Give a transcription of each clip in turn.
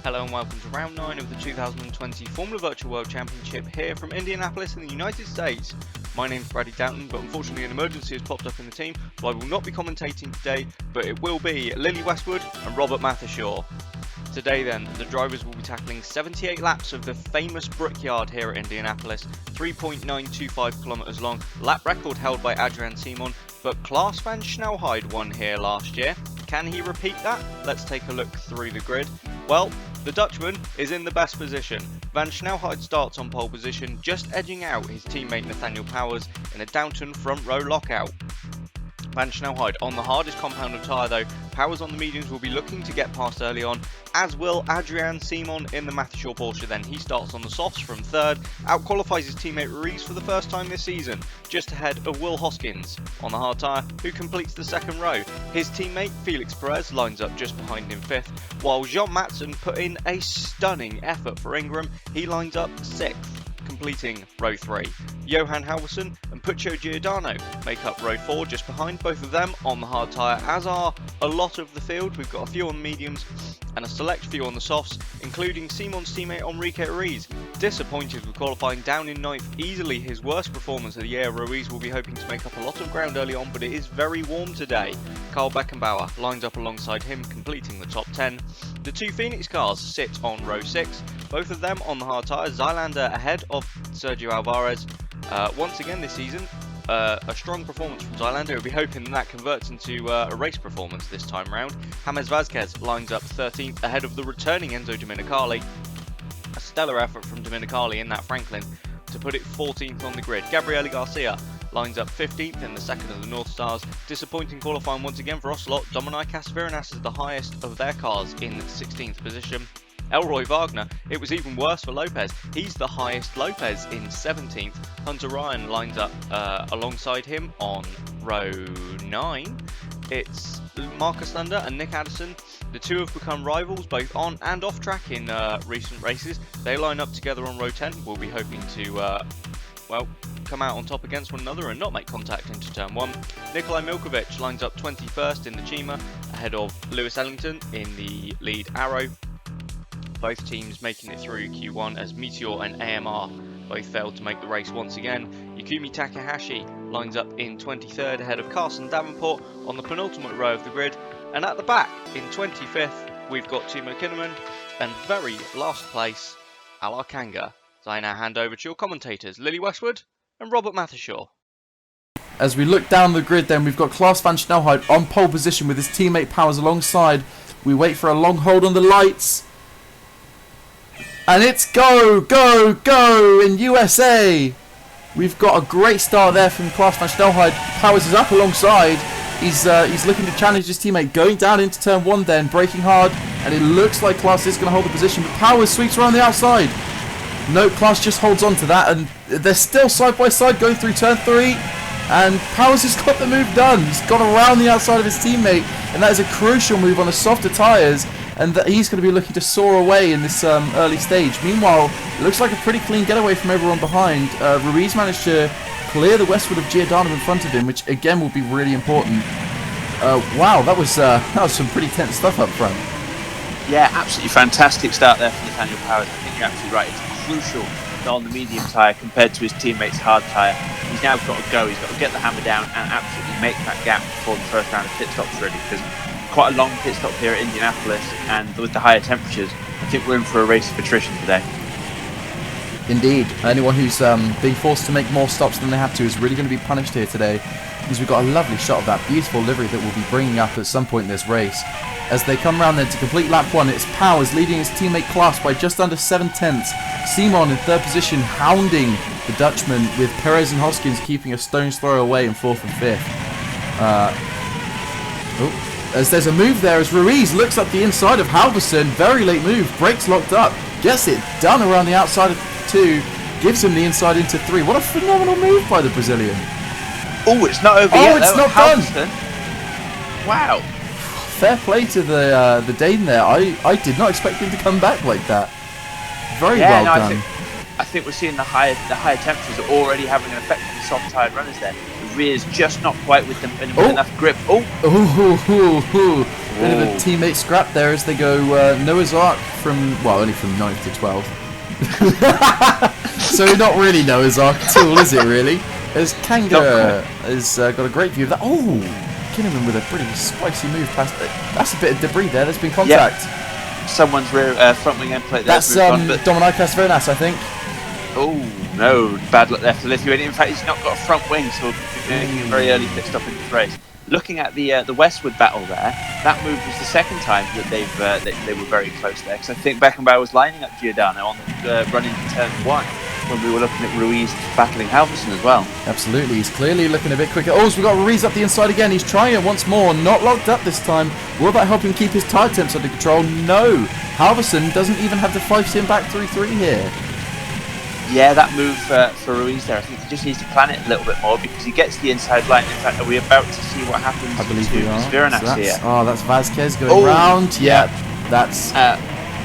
Hello and welcome to round 9 of the 2020 Formula Virtual World Championship here from Indianapolis in the United States. My name's Bradley Downton, but unfortunately an emergency has popped up in the team, so I will not be commentating today, but it will be Lily Westwood and Robert Mathishaw. Today then, the drivers will be tackling 78 laps of the famous Brickyard here at Indianapolis, 3.925 kilometers long, lap record held by Adrian Simon, but Klaas van Snelheid won here last year. Can he repeat that? Let's take a look through the grid. Well, the Dutchman is in the best position. Van Snelheid starts on pole position, just edging out his teammate Nathaniel Powers in a Downton front row lockout. Van Snelheid on the hardest compound of tyre though. Powers on the mediums will be looking to get past early on, as will Adrian Simon in the Mathishaw Porsche then. He starts on the softs from third, outqualifies his teammate Ruiz for the first time this season, just ahead of Will Hoskins on the hard tyre, who completes the second row. His teammate Felix Perez lines up just behind him fifth, while Jean Matson put in a stunning effort for Ingram. He lines up sixth, completing row 3. Johan Halverson and Puccio Giordano make up row 4 just behind, both of them on the hard tyre, as are a lot of the field. We've got a few on the mediums and a select few on the softs, including Simon's teammate Enrique Ruiz. Disappointed with qualifying, down in 9th, easily his worst performance of the year. Ruiz will be hoping to make up a lot of ground early on, but it is very warm today. Carl Beckenbauer lines up alongside him, completing the top 10. The two Phoenix cars sit on row 6, both of them on the hard tyres. Zylander ahead of Sergio Alvarez. Once again this season, a strong performance from Zylander. We'll be hoping that converts into a race performance this time round. James Vazquez lines up 13th ahead of the returning Enzo Dominicali. A stellar effort from Dominicali in that Franklin to put it 14th on the grid. Gabriele Garcia lines up 15th in the second of the North Stars. Disappointing qualifying once again for Ocelot. Dominic Casavirinas is the highest of their cars in 16th position. Elroy Wagner, it was even worse for Lopez. He's the highest Lopez in 17th. Hunter Ryan lines up alongside him on row 9. It's Marcus Thunder and Nick Addison. The two have become rivals both on and off track in recent races. They line up together on row 10. We'll be hoping to come out on top against one another and not make contact into turn 1. Nikolai Milkovic lines up 21st in the Chima ahead of Lewis Ellington in the lead Arrow. Both teams making it through Q1 as Meteor and AMR both failed to make the race once again. Yukumi Takahashi lines up in 23rd ahead of Carson Davenport on the penultimate row of the grid. And at the back in 25th we've got Timo Kinnaman and very last place Alar Kanga. So I now hand over to your commentators Lily Westwood and Robert Mathishaw. As we look down the grid then, we've got Klaas van Snelheid on pole position with his teammate Powers alongside. We wait for a long hold on the lights. And it's go, go, go in USA. We've got a great start there from Klaas van Snelheid. Powers is up alongside. He's looking to challenge his teammate, going down into turn 1 then, braking hard. And it looks like Klaas is going to hold the position, but Powers sweeps around the outside. No, Klaas just holds on to that, and they're still side by side going through turn 3. And Powers has got the move done. He's gone around the outside of his teammate, and that is a crucial move on the softer tyres. And that he's going to be looking to soar away in this early stage. Meanwhile, it looks like a pretty clean getaway from everyone behind. Ruiz managed to clear the Westwood of Giordano in front of him, which again will be really important. Wow, that was some pretty tense stuff up front. Yeah, absolutely fantastic start there from Nathaniel Powers. I think you're absolutely right. It's crucial that on the medium tyre compared to his teammate's hard tyre. He's now got to go. He's got to get the hammer down and absolutely make that gap before the first round of pit stops really, because quite a long pit stop here at Indianapolis, and with the higher temperatures, I think we're in for a race of attrition today. Indeed, anyone who's being forced to make more stops than they have to is really going to be punished here today, because we've got a lovely shot of that beautiful livery that we'll be bringing up at some point in this race. As they come round then to complete lap 1, it's Powers leading his teammate Klaas by just under 7/10. Simon in 3rd position, hounding the Dutchman, with Perez and Hoskins keeping a stone's throw away in 4th and 5th. As there's a move there as Ruiz looks up the inside of Halverson. Very late move, brakes locked up, gets it done around the outside of 2, gives him the inside into 3. What a phenomenal move by the Brazilian. Oh, it's not over yet. Oh, it's not done. Wow. Fair play to the Dane there. I did not expect him to come back like that. Very well done. I think we're seeing the higher temperatures are already having an effect on the soft tired runners there. The rear's just not quite with enough grip. Bit of a teammate scrap there as they go Noah's Ark from, well, only from 9th to 12th. So not really Noah's Ark at all, is it really? As Kanga has got a great view of that. Oh, Kinnaman with a pretty spicy move past it. That's a bit of debris there. There's been contact. Yep. Someone's rear front wing end plate there. That's Dominicas Vernas, I think. Oh no, bad luck there for Lithuania. In fact, he's not got a front wing, so he'll be making a very early pit stop in this race. Looking at the Westwood battle there, that move was the second time that they were very close there. Because I think Beckenbauer was lining up Giordano on running turn 1 when we were looking at Ruiz battling Halverson as well. Absolutely, he's clearly looking a bit quicker. Oh, so we've got Ruiz up the inside again. He's trying it once more, not locked up this time. Will that help him keep his tire temps under control? No. Halverson doesn't even have the 5-sim back 3-3 here. Yeah, that move for Ruiz there, I think he just needs to plan it a little bit more because he gets the inside line. In fact, are we about to see what happens I believe to we are. Vernas So here? Oh, that's Vasquez going round. Yeah, that's...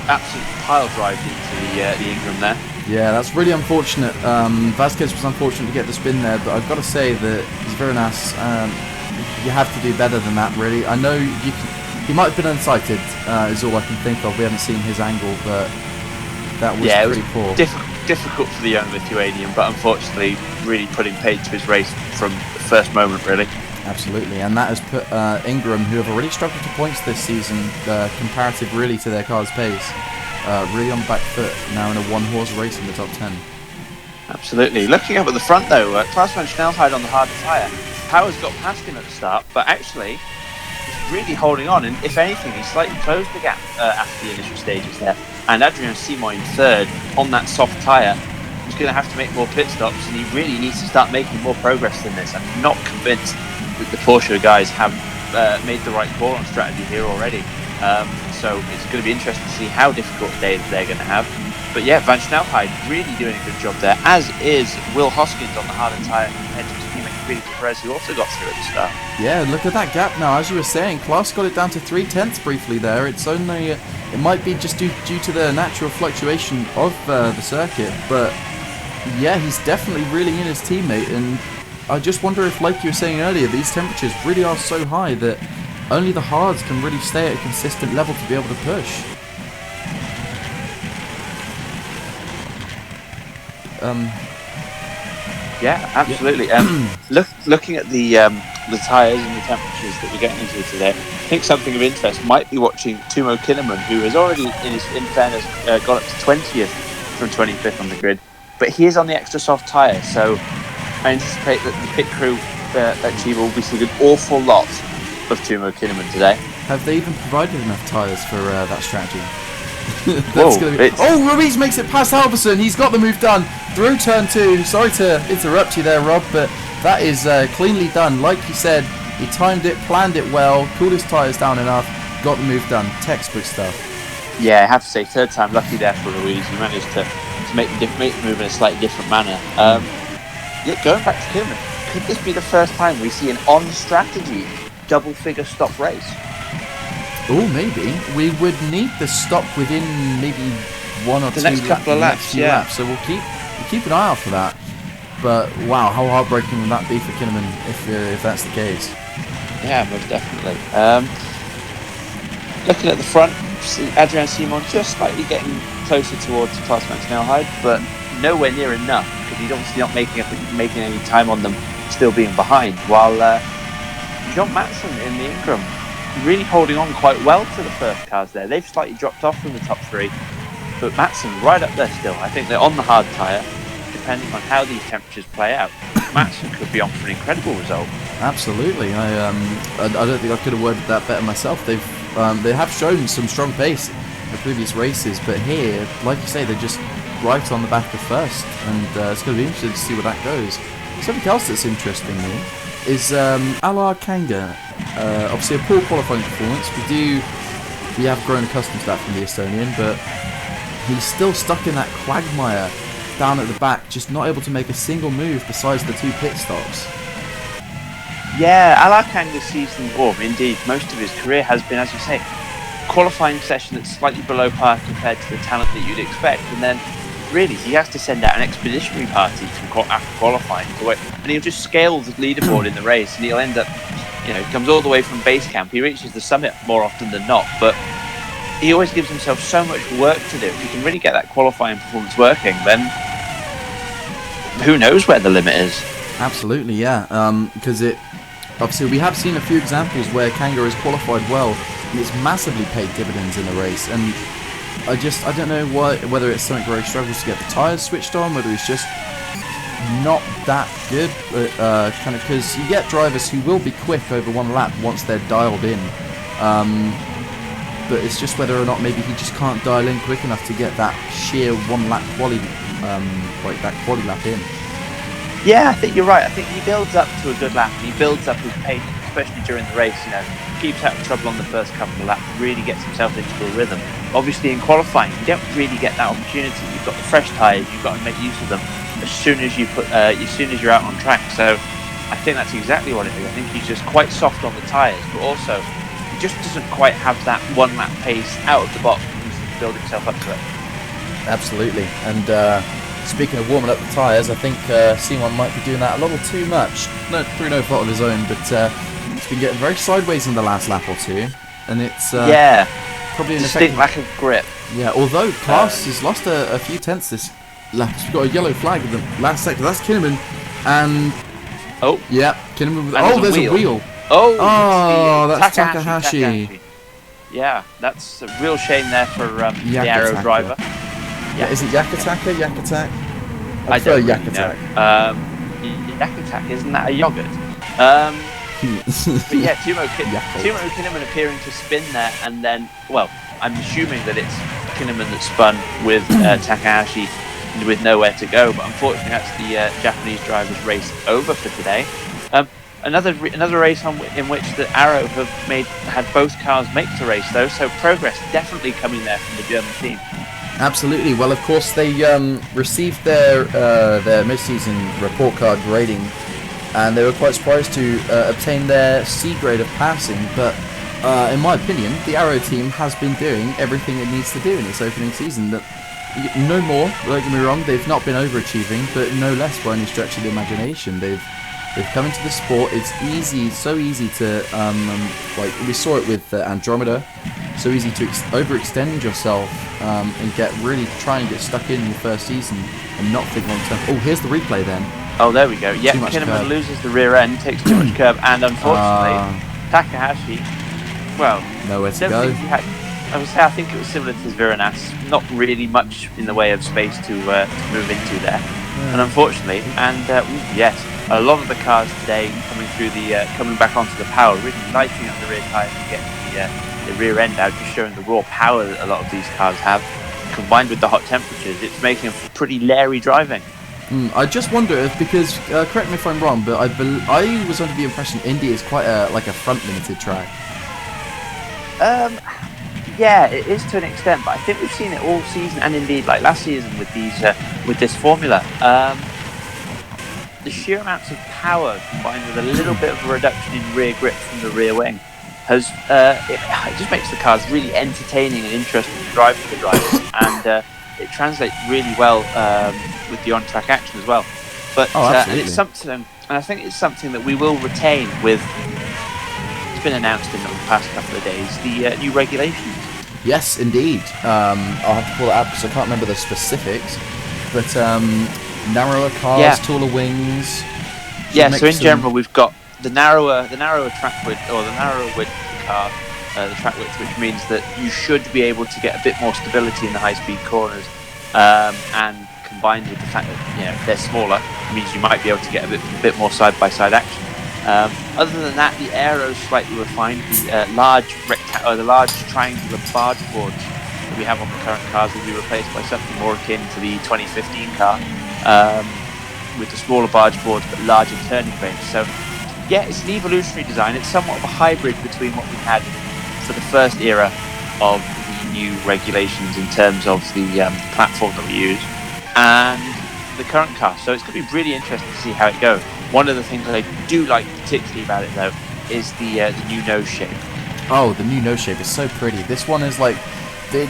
absolutely pile drived into the Ingram there. Yeah, that's really unfortunate. Vasquez was unfortunate to get the spin there, but I've got to say that Vernas, you have to do better than that, really. I know he might have been unsighted, is all I can think of. We haven't seen his angle, but that was pretty poor. Difficult for the young Lithuanian, but unfortunately really putting paid to his race from the first moment, really. Absolutely, and that has put Ingram, who have already struggled to points this season, comparative really to their car's pace, really on the back foot, now in a one-horse race in the top 10. Absolutely. Looking up at the front though, Klaus van Snelheid on the harder tyre. Powers got past him at the start, but actually he's really holding on, and if anything, he slightly closed the gap after the initial stages there. And Adrian Simoin third on that soft tyre was going to have to make more pit stops, and he really needs to start making more progress than this. I'm not convinced that the Porsche guys have made the right call on strategy here already. So it's going to be interesting to see how difficult a day they're going to have. But yeah, Van Snelheid really doing a good job there, as is Will Hoskins on the harder tyre compared to his teammate Felix Perez, who also got through at the start. Yeah, look at that gap now. As you were saying, Klaus got it down to 3/10 briefly there. It's only, it might be just due to the natural fluctuation of the circuit, but yeah, he's definitely reeling in his teammate, and I just wonder if, like you were saying earlier, these temperatures really are so high that only the hards can really stay at a consistent level to be able to push. Yeah, absolutely. Looking at the tyres and the temperatures that we're getting into today, I think something of interest might be watching Timo Kinnaman, who has already, in fairness, got up to 20th from 25th on the grid, but he is on the extra soft tyre, so I anticipate that the pit crew at Chiba will be seeing an awful lot of Timo Kinnaman today. Have they even provided enough tyres for that strategy? Whoa, oh, Ruiz makes it past Halverson. He's got the move done through turn 2. Sorry to interrupt you there, Rob, but that is cleanly done. Like you said, he timed it, planned it well, cooled his tyres down enough, got the move done. Textbook stuff. Yeah, I have to say, third time lucky there for Ruiz. He managed to make the move in a slightly different manner. Yeah, going back to Kinnaman, could this be the first time we see an on-strategy double-figure stop race? Oh, maybe. We would need the stop within maybe one or the two next couple of laps, yeah. laps. So we'll keep an eye out for that. But wow, how heartbreaking would that be for Kinnaman if that's the case? Yeah, most definitely. Looking at the front, Adrian Simon just slightly getting closer towards Klaus van Snelheid, but nowhere near enough because he's obviously not making any time on them, still being behind. While John Matson in the Ingram really holding on quite well to the first cars there. They've slightly dropped off from the top 3, but Matson right up there still. I think they're on the hard tyre. Depending on how these temperatures play out, Matson could be on for an incredible result. Absolutely. I don't think I could have worded that better myself. They have shown some strong pace in the previous races, but here, like you say, they're just right on the back of first, and it's going to be interesting to see where that goes. Something else that's interesting here is Alar Kanga. Obviously a poor qualifying performance. We have grown accustomed to that from the Estonian, but he's still stuck in that quagmire down at the back, just not able to make a single move besides the 2 pit stops. Yeah, Alar Kanga's season, or indeed most of his career, has been, as you say, qualifying session that's slightly below par compared to the talent that you'd expect, and then really he has to send out an expeditionary party after qualifying to it, and he'll just scale the leaderboard in the race, and he'll end up You know, he comes all the way from base camp. He reaches the summit more often than not, but he always gives himself so much work to do. If he can really get that qualifying performance working, then who knows where the limit is? Absolutely, yeah. Because obviously we have seen a few examples where Kanga has qualified well, and it's massively paid dividends in the race. And I don't know whether it's something where he struggles to get the tyres switched on, whether he's just not that good, kind of, because you get drivers who will be quick over one lap once they're dialed in, but it's just whether or not maybe he just can't dial in quick enough to get that sheer one lap quali, like that quali lap in. Yeah, I think you're right. I think he builds up to a good lap, and he builds up his pace, especially during the race. You know, keeps out of trouble on the first couple of laps, really gets himself into a rhythm. Obviously, in qualifying, you don't really get that opportunity. You've got the fresh tyres, you've got to make use of them as soon as you're out on track. So I think that's exactly what it is. I think he's just quite soft on the tyres, but also he just doesn't quite have that one lap pace out of the box to build himself up to it. Absolutely. And speaking of warming up the tyres, I think C1 might be doing that a little too much. Through no fault of his own, but it's been getting very sideways in the last lap or two, and it's probably an distinct lack of grip. Yeah, although Klaas has lost a few tenths this lap. We've got a yellow flag in the last sector. That's Kinnaman, and Kinnaman with there's a wheel. That's Takahashi. Yeah, that's a real shame there for the Arrow driver. Yeah, is it Yakatak? I don't really Yakatak. know. Yakatak, isn't that a yogurt? But yeah, Timo Kinnaman appearing to spin there, and then, well, I'm assuming that it's Kinnaman that spun with Takahashi with nowhere to go, but unfortunately that's the Japanese driver's race over for today. Another race in which the Arrow had both cars make the race though, so progress definitely coming there from the German team. Absolutely. Well, of course they received their mid-season report card grading, and they were quite surprised to obtain their C grade of passing, but in my opinion the Arrow team has been doing everything it needs to do in its opening season. That no more, don't get me wrong, they've not been overachieving, but no less by any stretch of the imagination. They've come into the sport. It's so easy to like we saw it with Andromeda, so easy to overextend yourself and try and get stuck in your first season and not think long term. Oh, here's the replay then. Oh, there we go. Yeah, Kinnaman loses the rear end, takes too much curb, and unfortunately Takahashi, well, nowhere to go. I think it was similar to Viranas, not really much in the way of space to move into there, and unfortunately, yes, a lot of the cars today coming back onto the power, really lighting up the rear tyres and getting the rear end out, just showing the raw power that a lot of these cars have, combined with the hot temperatures. It's making a pretty leery driving. I just wonder if, because correct me if I'm wrong, but I was under the impression Indy is quite a front limited track. Yeah, it is to an extent, but I think we've seen it all season, and indeed like last season with this formula. The sheer amounts of power combined with a little bit of a reduction in rear grip from the rear wing has it just makes the cars really entertaining and interesting to drive for the drivers, and it translates really well with the on-track action as well. But and it's something, and I think it's something that we will retain with. It's been announced in the past couple of days, the new regulations. Yes, indeed. I'll have to pull it out because I can't remember the specifics. But narrower cars, taller wings. Yeah, so in general we've got the narrower track width, or the narrower width of the car, the track width, which means that you should be able to get a bit more stability in the high-speed corners, and combined with the fact that if they're smaller, it means you might be able to get a bit more side-by-side action. Other than that, the aero's slightly refined. The large triangular barge boards that we have on the current cars will be replaced by something more akin to the 2015 car, with the smaller barge boards but larger turning range. So, yeah, it's an evolutionary design. It's somewhat of a hybrid between what we had for the first era of the new regulations in terms of the platform that we use and the current car. So it's going to be really interesting to see how it goes. One of the things that I do like particularly about it, though, is the new nose shape. Oh, the new nose shape is so pretty. This one is like the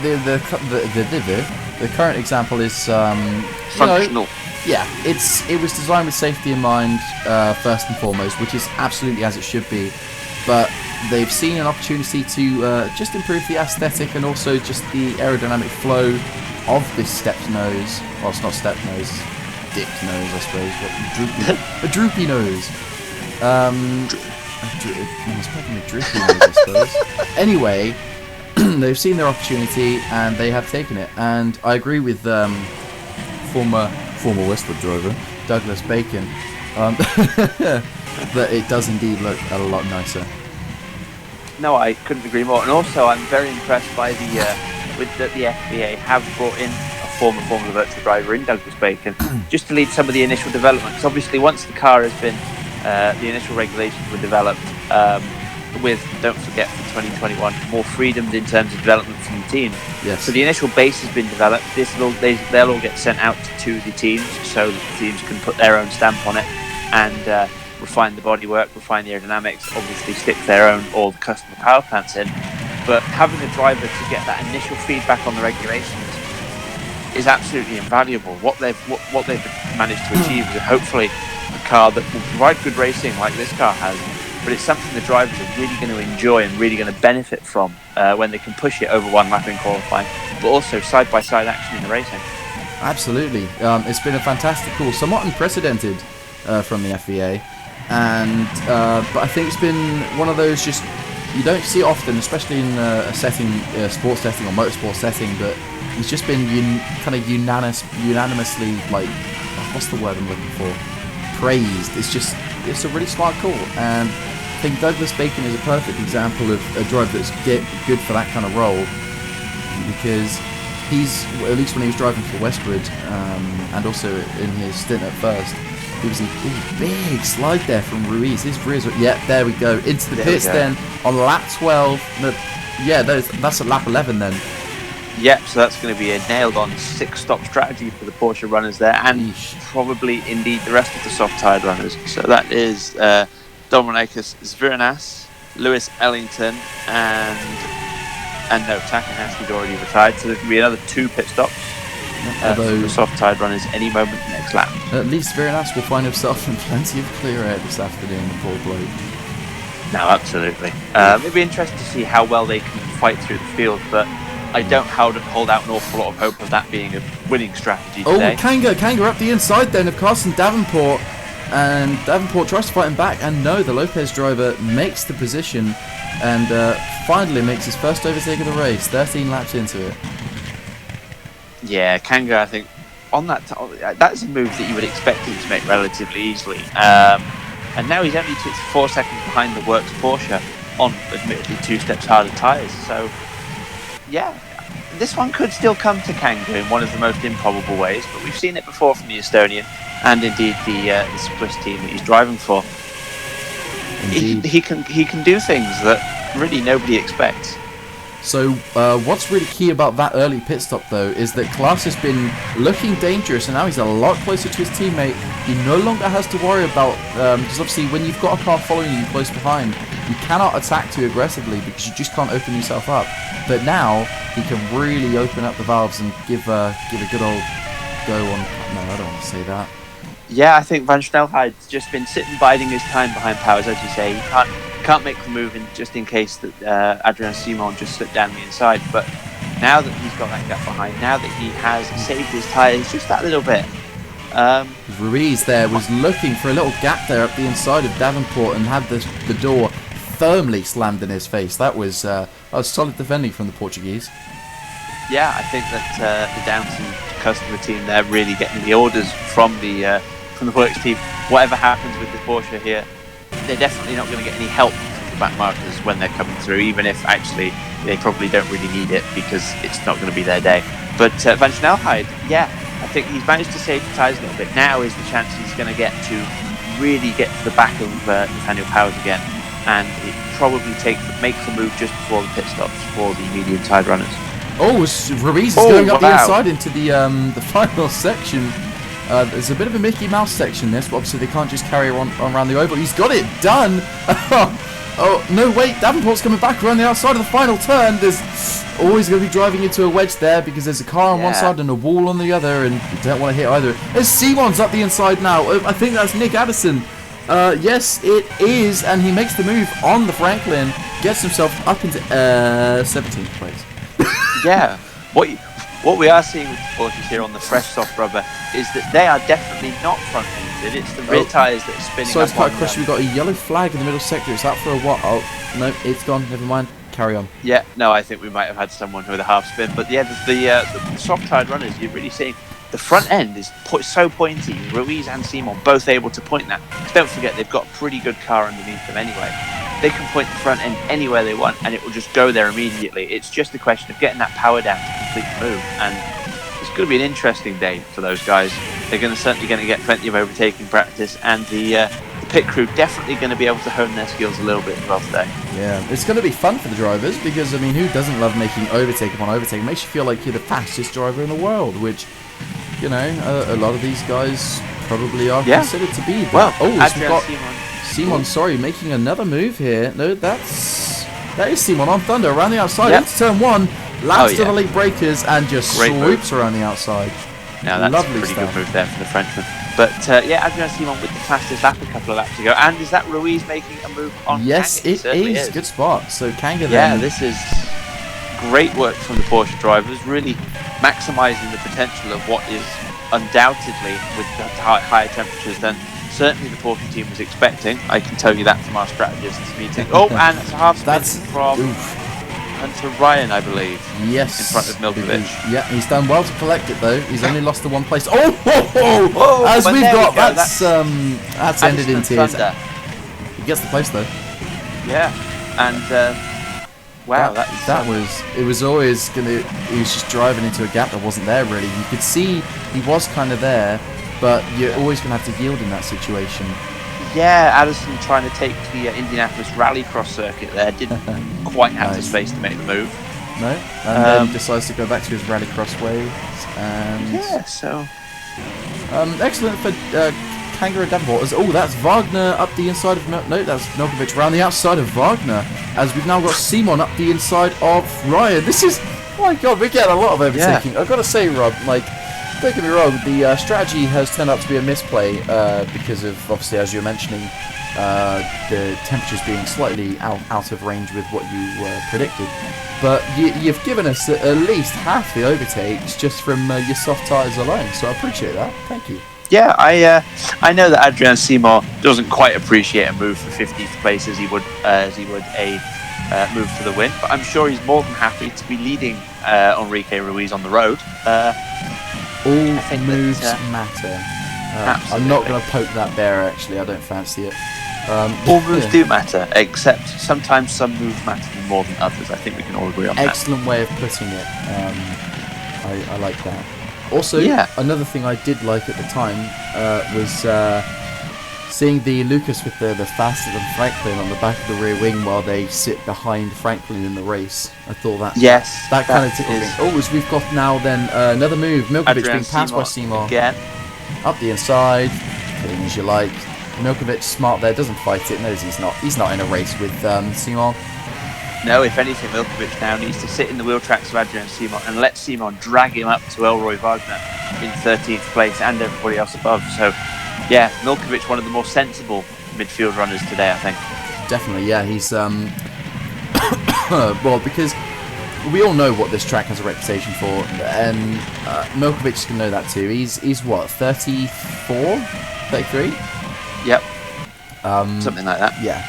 current example is functional. It was designed with safety in mind first and foremost, which is absolutely as it should be. but they've seen an opportunity to just improve the aesthetic and also just the aerodynamic flow of this stepped nose. Well, it's not stepped nose, it's dipped nose, I suppose. What, a droopy nose. It's probably a droopy nose, I suppose. Anyway, they've seen their opportunity and they have taken it. And I agree with former Westwood driver Douglas Bacon that it does indeed look a lot nicer. No, I couldn't agree more. And also, I'm very impressed by the FBA have brought in a former Formula Virtual driver in Douglas Bacon just to lead some of the initial developments. Obviously, once the car has been, the initial regulations were developed with, don't forget, for 2021, more freedoms in terms of development from the team. Yes. So the initial base has been developed. They'll all get sent out to the teams so that the teams can put their own stamp on it and refine the bodywork, refine the aerodynamics, obviously stick their own all the custom power plants in. But having a driver to get that initial feedback on the regulations is absolutely invaluable. What they've managed to achieve is hopefully a car that will provide good racing like this car has, but it's something the drivers are really going to enjoy and really going to benefit from when they can push it over one lap in qualifying, but also side-by-side action in the racing. Absolutely. It's been a fantastic call, somewhat unprecedented from the FVA, and but I think it's been one of those just you don't see it often, especially in a setting, sports setting or motorsport setting, but it's just been kind of unanimously, like, what's the word I'm looking for? Praised. It's a really smart call, and I think Douglas Bacon is a perfect example of a driver that's good for that kind of role, because he's, at least when he was driving for Westwood, and also in his stint at first, it was a big slide there from Ruiz. His rears, yeah, there we go, into the pits then on lap 12. Yeah, that's at lap 11 then. Yep, so that's going to be a nailed-on 6-stop strategy for the Porsche runners there, and probably indeed the rest of the soft-tired runners. So that is Dominicus Zviranas, Lewis Ellington, and no, Takahashi's already retired. So there's going to be another 2 pit stops for the soft-tired runners any moment next lap. At least Zviranas will find himself in plenty of clear air this afternoon, the poor bloke. No, absolutely. It'll be interesting to see how well they can fight through the field, but I don't hold out an awful lot of hope of that being a winning strategy today. Oh, Kanga up the inside then of Carson Davenport, and Davenport tries to fight him back, and no, the Lopez driver makes the position and finally makes his first overtake of the race, 13 laps into it. Yeah, Kanga, I think, on that's a move that you would expect him to make relatively easily. And now he's only 4 seconds behind the works Porsche on, admittedly, 2 steps harder tyres. So, yeah, this one could still come to Kanga in one of the most improbable ways, but we've seen it before from the Estonian and indeed the Swiss team that he's driving for. He can do things that really nobody expects. So what's really key about that early pit stop though is that Klaas has been looking dangerous, and now he's a lot closer to his teammate. He no longer has to worry about, because obviously when you've got a car following you close behind, you cannot attack too aggressively because you just can't open yourself up. But now he can really open up the valves and give a good old go on. No, I don't want to say that. Yeah, I think Van Snelheid's just been sitting biding his time behind Powers, as you say. He can't make the move just in case that Adrian Simon just slipped down the inside. But now that he's got that gap behind, now that he has saved his tyres just that little bit. Ruiz there was looking for a little gap there up the inside of Davenport and had the door firmly slammed in his face. That was solid defending from the Portuguese. Yeah, I think that the Downton customer team there really getting the orders from the works team. Whatever happens with the Porsche here, they're definitely not going to get any help from the back markers when they're coming through, even if actually they probably don't really need it because it's not going to be their day. But Van Snelheid, yeah, I think he's managed to save the tyres a little bit. Now is the chance he's going to get to really get to the back of Nathaniel Powers again, and it probably make the move just before the pit stops for the medium-tired runners. Oh, Ruiz is going up the inside into the final section. There's a bit of a Mickey Mouse section this, but obviously they can't just carry on around the oval. He's got it done! Oh, no, wait, Davenport's coming back around the outside of the final turn. There's always going to be driving into a wedge there because there's a car on one side and a wall on the other, and you don't want to hit either. There's Simon's up the inside now. I think that's Nick Addison. Yes, it is, and he makes the move on the Franklin, gets himself up into 17th place. Yeah. What we are seeing with the Porsches here on the fresh soft rubber is that they are definitely not front-ended. It's the rear tyres that are spinning So up it's quite on a question. We've got a yellow flag in the middle sector. It's out for a while. Oh, no, it's gone. Never mind. Carry on. Yeah, no, I think we might have had someone with a half spin. But yeah, the soft-tired runners, you're really seeing the front end is so pointy. Ruiz and Simon both able to point that. Don't forget, they've got a pretty good car underneath them anyway. They can point the front end anywhere they want, and it will just go there immediately. It's just a question of getting that power down to complete the move. And it's going to be an interesting day for those guys. They're certainly going to get plenty of overtaking practice, and the pit crew definitely going to be able to hone their skills a little bit as well today. Yeah, it's going to be fun for the drivers because, I mean, who doesn't love making overtake upon overtake? It makes you feel like you're the fastest driver in the world, which, you know, a lot of these guys probably are considered to be. But, well, we've got Simon, sorry, making another move here. No, that is Simon on Thunder around the outside into turn one, lands to the late breakers and just swoops around the outside. Now that's Lovely a pretty stuff. good move there from the Frenchman. But yeah, Adrian Simon with the fastest lap a couple of laps ago. And is that Ruiz making a move on Yes, Kanga? it is. Good spot. So Kanga Yeah, then. this is great work from the Porsche drivers, really maximising the potential of what is undoubtedly, with the higher temperatures than certainly the Porsche team was expecting. I can tell you that from our strategists meeting. Oh, and it's a half spin from Hunter Ryan, I believe. Yes. In front of Milkovic. Yeah, he's done well to collect it though. He's only lost the one place. Oh, as we've got, that's ended in tears. Thunder. He gets the place though. Yeah, and wow, it was always gonna. He was just driving into a gap that wasn't there really. You could see he was kind of there, but you're always gonna have to yield in that situation. Yeah, Addison trying to take the Indianapolis rallycross circuit there didn't quite have the space to make the move. No, and then he decides to go back to his rallycross ways. And yeah, so excellent for Kangaroo Davenport. Oh, that's Wagner up the inside of no, that's Milkovic around the outside of Wagner. As we've now got Simon up the inside of Ryan. This is, oh my God, we're getting a lot of overtaking. I've got to say, Rob, like, don't get me wrong, the strategy has turned out to be a misplay because of, obviously, as you're mentioning, the temperatures being slightly out of range with what you predicted. But you've given us at least half the overtakes just from your soft tyres alone, so I appreciate that. Thank you. Yeah, I know that Adrian Seymour doesn't quite appreciate a move for 50th place as he would a move for the win, but I'm sure he's more than happy to be leading Enrique Ruiz on the road. All moves matter. I'm not going to poke that bear, actually. I don't fancy it. All moves do matter, except sometimes some moves matter more than others. I think we can all agree on that. Excellent way of putting it. I like that. Also, another thing I did like at the time was seeing the Lucas with the faster than Franklin on the back of the rear wing while they sit behind Franklin in the race. I thought that kind of tickled me. Oh, as we've got now then another move. Milkovic being passed by Seymour. Again. Up the inside, clean as you like. Milkovic smart there, doesn't fight it, knows he's not in a race with Seymour. No, if anything, Milkovic now needs to sit in the wheel tracks of Adrian Seymour and let Seymour drag him up to Elroy Wagner in 13th place and everybody else above. So, yeah, Milkovic, one of the more sensible midfield runners today, I think. Definitely, yeah. He's well, because we all know what this track has a reputation for, and Milkovic can know that too. He's what, 34, 33? Yep. Something like that. Yeah.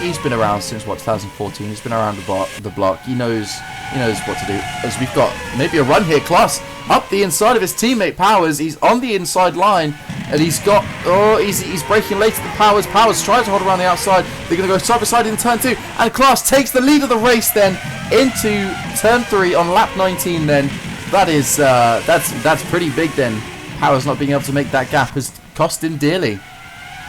He's been around since what, 2014. He's been around the block. He knows what to do. As we've got maybe a run here, Klaas up the inside of his teammate Powers. He's on the inside line, and he's braking late at the Powers. Powers tries to hold around the outside. They're going to go side by side in turn 2, and Klaas takes the lead of the race then into turn 3 on lap 19. Then that's pretty big. Then Powers not being able to make that gap has cost him dearly.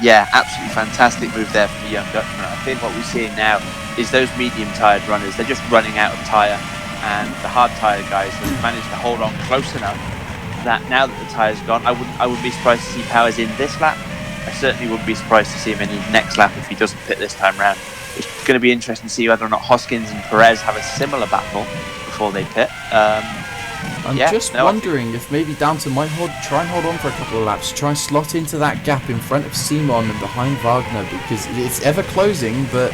Yeah, absolutely fantastic move there from the young Dutchman. I think what we're seeing now is those medium-tired runners, they're just running out of tyre, and the hard-tired guys have managed to hold on close enough that now that the tyre's gone, I wouldn't be surprised to see Powers in this lap. I certainly wouldn't be surprised to see him in his next lap if he doesn't pit this time round. It's going to be interesting to see whether or not Hoskins and Perez have a similar battle before they pit. I'm just wondering if maybe Downton might try and hold on for a couple of laps, try and slot into that gap in front of Simon and behind Wagner, because it's ever closing, but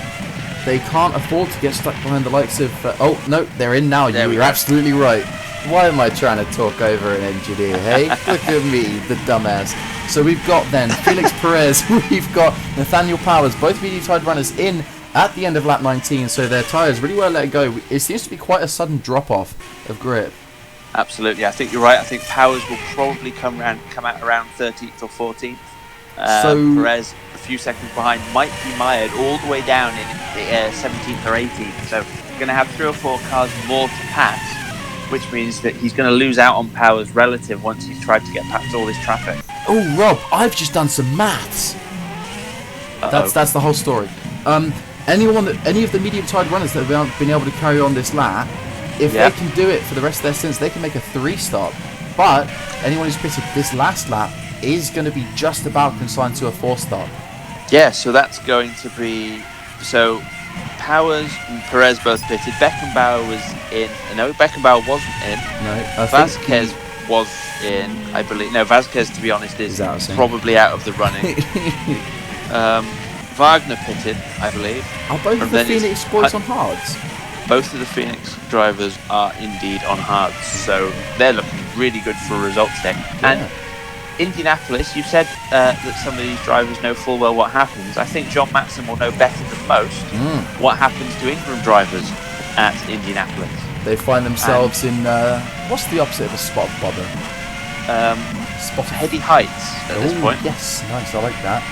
they can't afford to get stuck behind the likes of... oh, no, they're in now. You're absolutely right. Why am I trying to talk over an engineer, hey? Look at me, the dumbass. So we've got then Felix Perez, we've got Nathaniel Powers, both medium-tired runners in at the end of lap 19, so their tyres really well let go. It seems to be quite a sudden drop-off of grip. Absolutely, I think you're right. I think Powers will probably come out around 13th or 14th. So Perez, a few seconds behind, might be mired all the way down in 17th or 18th. So going to have 3 or 4 cars more to pass, which means that he's going to lose out on Powers relative once he's tried to get past all this traffic. Oh, Rob, I've just done some maths. That's the whole story. Any of the medium-tired runners that have been able to carry on this lap, if they can do it for the rest of their stints, they can make a 3-stop. But anyone who's pitted this last lap is going to be just about consigned to a 4-stop. Yeah, so that's going to be... So Powers and Perez both pitted. Beckenbauer was in. No, Beckenbauer wasn't in. No, Vasquez was in, I believe. No, Vasquez, to be honest, is probably out of the running. Wagner pitted, I believe. Are both of the Phoenix boys on hards? Both of the Phoenix drivers are indeed on hards, so they're looking really good for a result today. Yeah. And Indianapolis, you said that some of these drivers know full well what happens. I think John Matson will know better than most what happens to Ingram drivers at Indianapolis. They find themselves in, what's the opposite of a spot bother? Heady heights at this point. Yes, nice, I like that.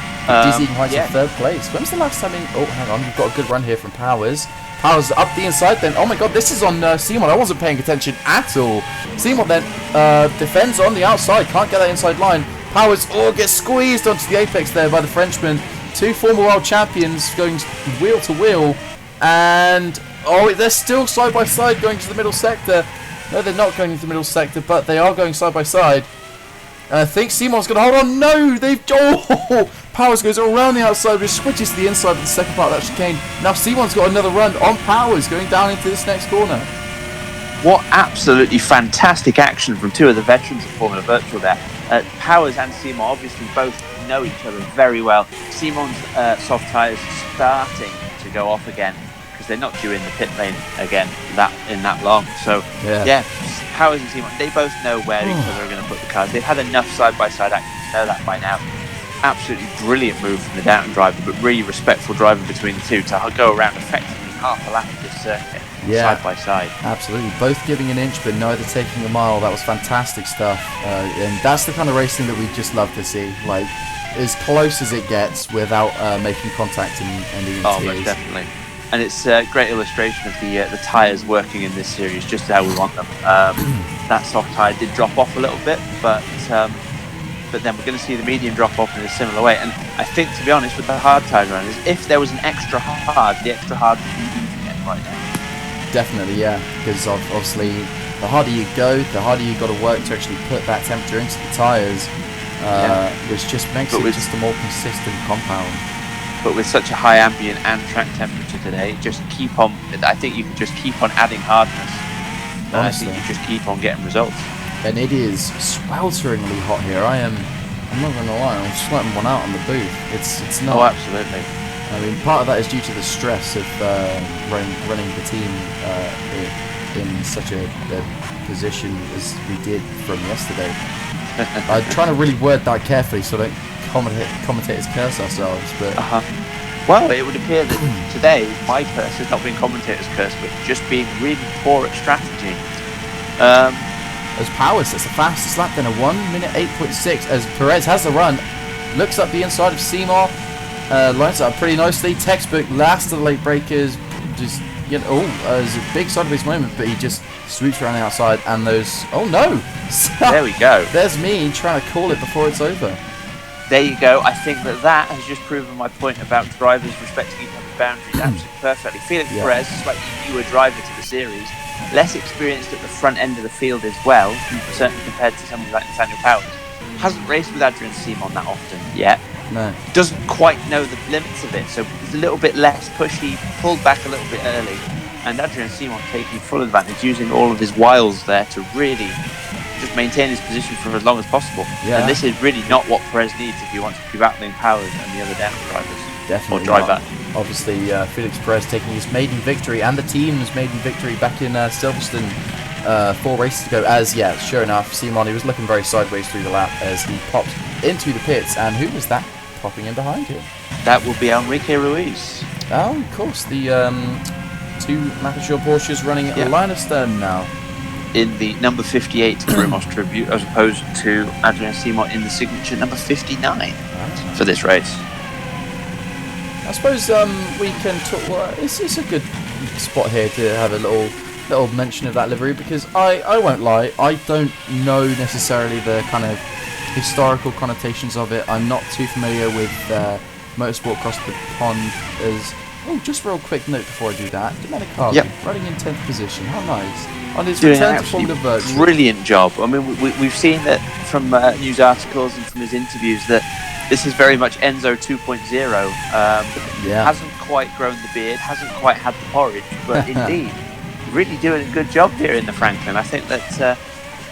Dizzying heights in 3rd place. When's the last time oh, hang on, we've got a good run here from Powers. Powers up the inside then. Oh my god, this is on Simon. I wasn't paying attention at all. Simon then defends on the outside. Can't get that inside line. Powers gets squeezed onto the apex there by the Frenchman. 2 former world champions going wheel to wheel. And, they're still side by side going to the middle sector. No, they're not going into the middle sector, but they are going side by side. I think Simon's going to hold on. No, Powers goes around the outside, which switches to the inside of the second part of that chicane. Now Simon's got another run on Powers going down into this next corner. What absolutely fantastic action from 2 of the veterans of Formula Virtual there. Powers and Simon obviously both know each other very well. Simon's soft tyres starting to go off again because they're not due in the pit lane again that long. So yeah, Powers and Simon, they both know where each other are going to put the cars. They've had enough side-by-side action to know that by now. Absolutely brilliant move from the Downton driver, but really respectful driving between the two to go around effectively half a lap of this circuit, side by side. Absolutely, both giving an inch but neither taking a mile. That was fantastic stuff, and that's the kind of racing that we just love to see, like as close as it gets without making contact and ending in tears. Most definitely. And it's a great illustration of the tyres working in this series, just how we want them. That soft tyre did drop off a little bit, but then we're going to see the medium drop off in a similar way. And I think, to be honest, with the hard tyre runners, if there was an extra hard, the extra hard would be using it right now. Definitely, yeah, because obviously the harder you go, the harder you've got to work to actually put that temperature into the tyres, which just makes it just a more consistent compound. But with such a high ambient and track temperature today, I think you can just keep on adding hardness. And I think you just keep on getting results. And it is swelteringly hot here. I'm not going to lie, I'm sweating one out on the booth. It's not. Oh, absolutely. I mean, part of that is due to the stress of running the team in such a position as we did from yesterday. I'm trying to really word that carefully so that commentators curse ourselves, but... Well, it would appear that today my curse has not been commentators' curse, but just being really poor at strategy. As Powers, that's the fastest lap then, a 1:08.6 as Perez has the run, looks up the inside of Seymour, lines up pretty nicely, textbook last of the late breakers, just, there's a big sideways moment, but he just swoops around the outside and those, there we go. There's me trying to call it before it's over. There you go. I think that has just proven my point about drivers respecting each other's boundaries absolutely perfectly. Felix Perez, slightly newer driver to the series, less experienced at the front end of the field as well, certainly compared to somebody like Nathaniel Powers. Hasn't raced with Adrian Simon that often yet. No. Doesn't quite know the limits of it, so he's a little bit less pushy, pulled back a little bit early. and Adrian Simon taking full advantage, using all of his wiles there to really just maintain his position for as long as possible. Yeah. And this is really not what Perez needs if he wants to be battling Powers and the other down drivers. Definitely or drive not. that. Obviously, Felix Perez taking his maiden victory and the team's maiden victory back in Silverstone 4 races ago. As, sure enough, Simon was looking very sideways through the lap as he popped into the pits. And who was that popping in behind him? That will be Enrique Ruiz. Oh, of course, the 2 Mapachur Porsches running a line of stern now. In the number 58 Brumos tribute, as opposed to Adrian Simon in the signature number 59 for this race. I suppose we can talk. Well, it's a good spot here to have a little mention of that livery, because I won't lie, I don't know necessarily the kind of historical connotations of it. I'm not too familiar with motorsport across the pond. As just real quick note before I do that, Domenicali running in 10th position. How nice on his Doing return an to Formula Virtual. Brilliant job. I mean, we've seen that from news articles and from his interviews that this is very much Enzo 2.0. Hasn't quite grown the beard, hasn't quite had the porridge, but indeed, really doing a good job here in the Franklin. I think that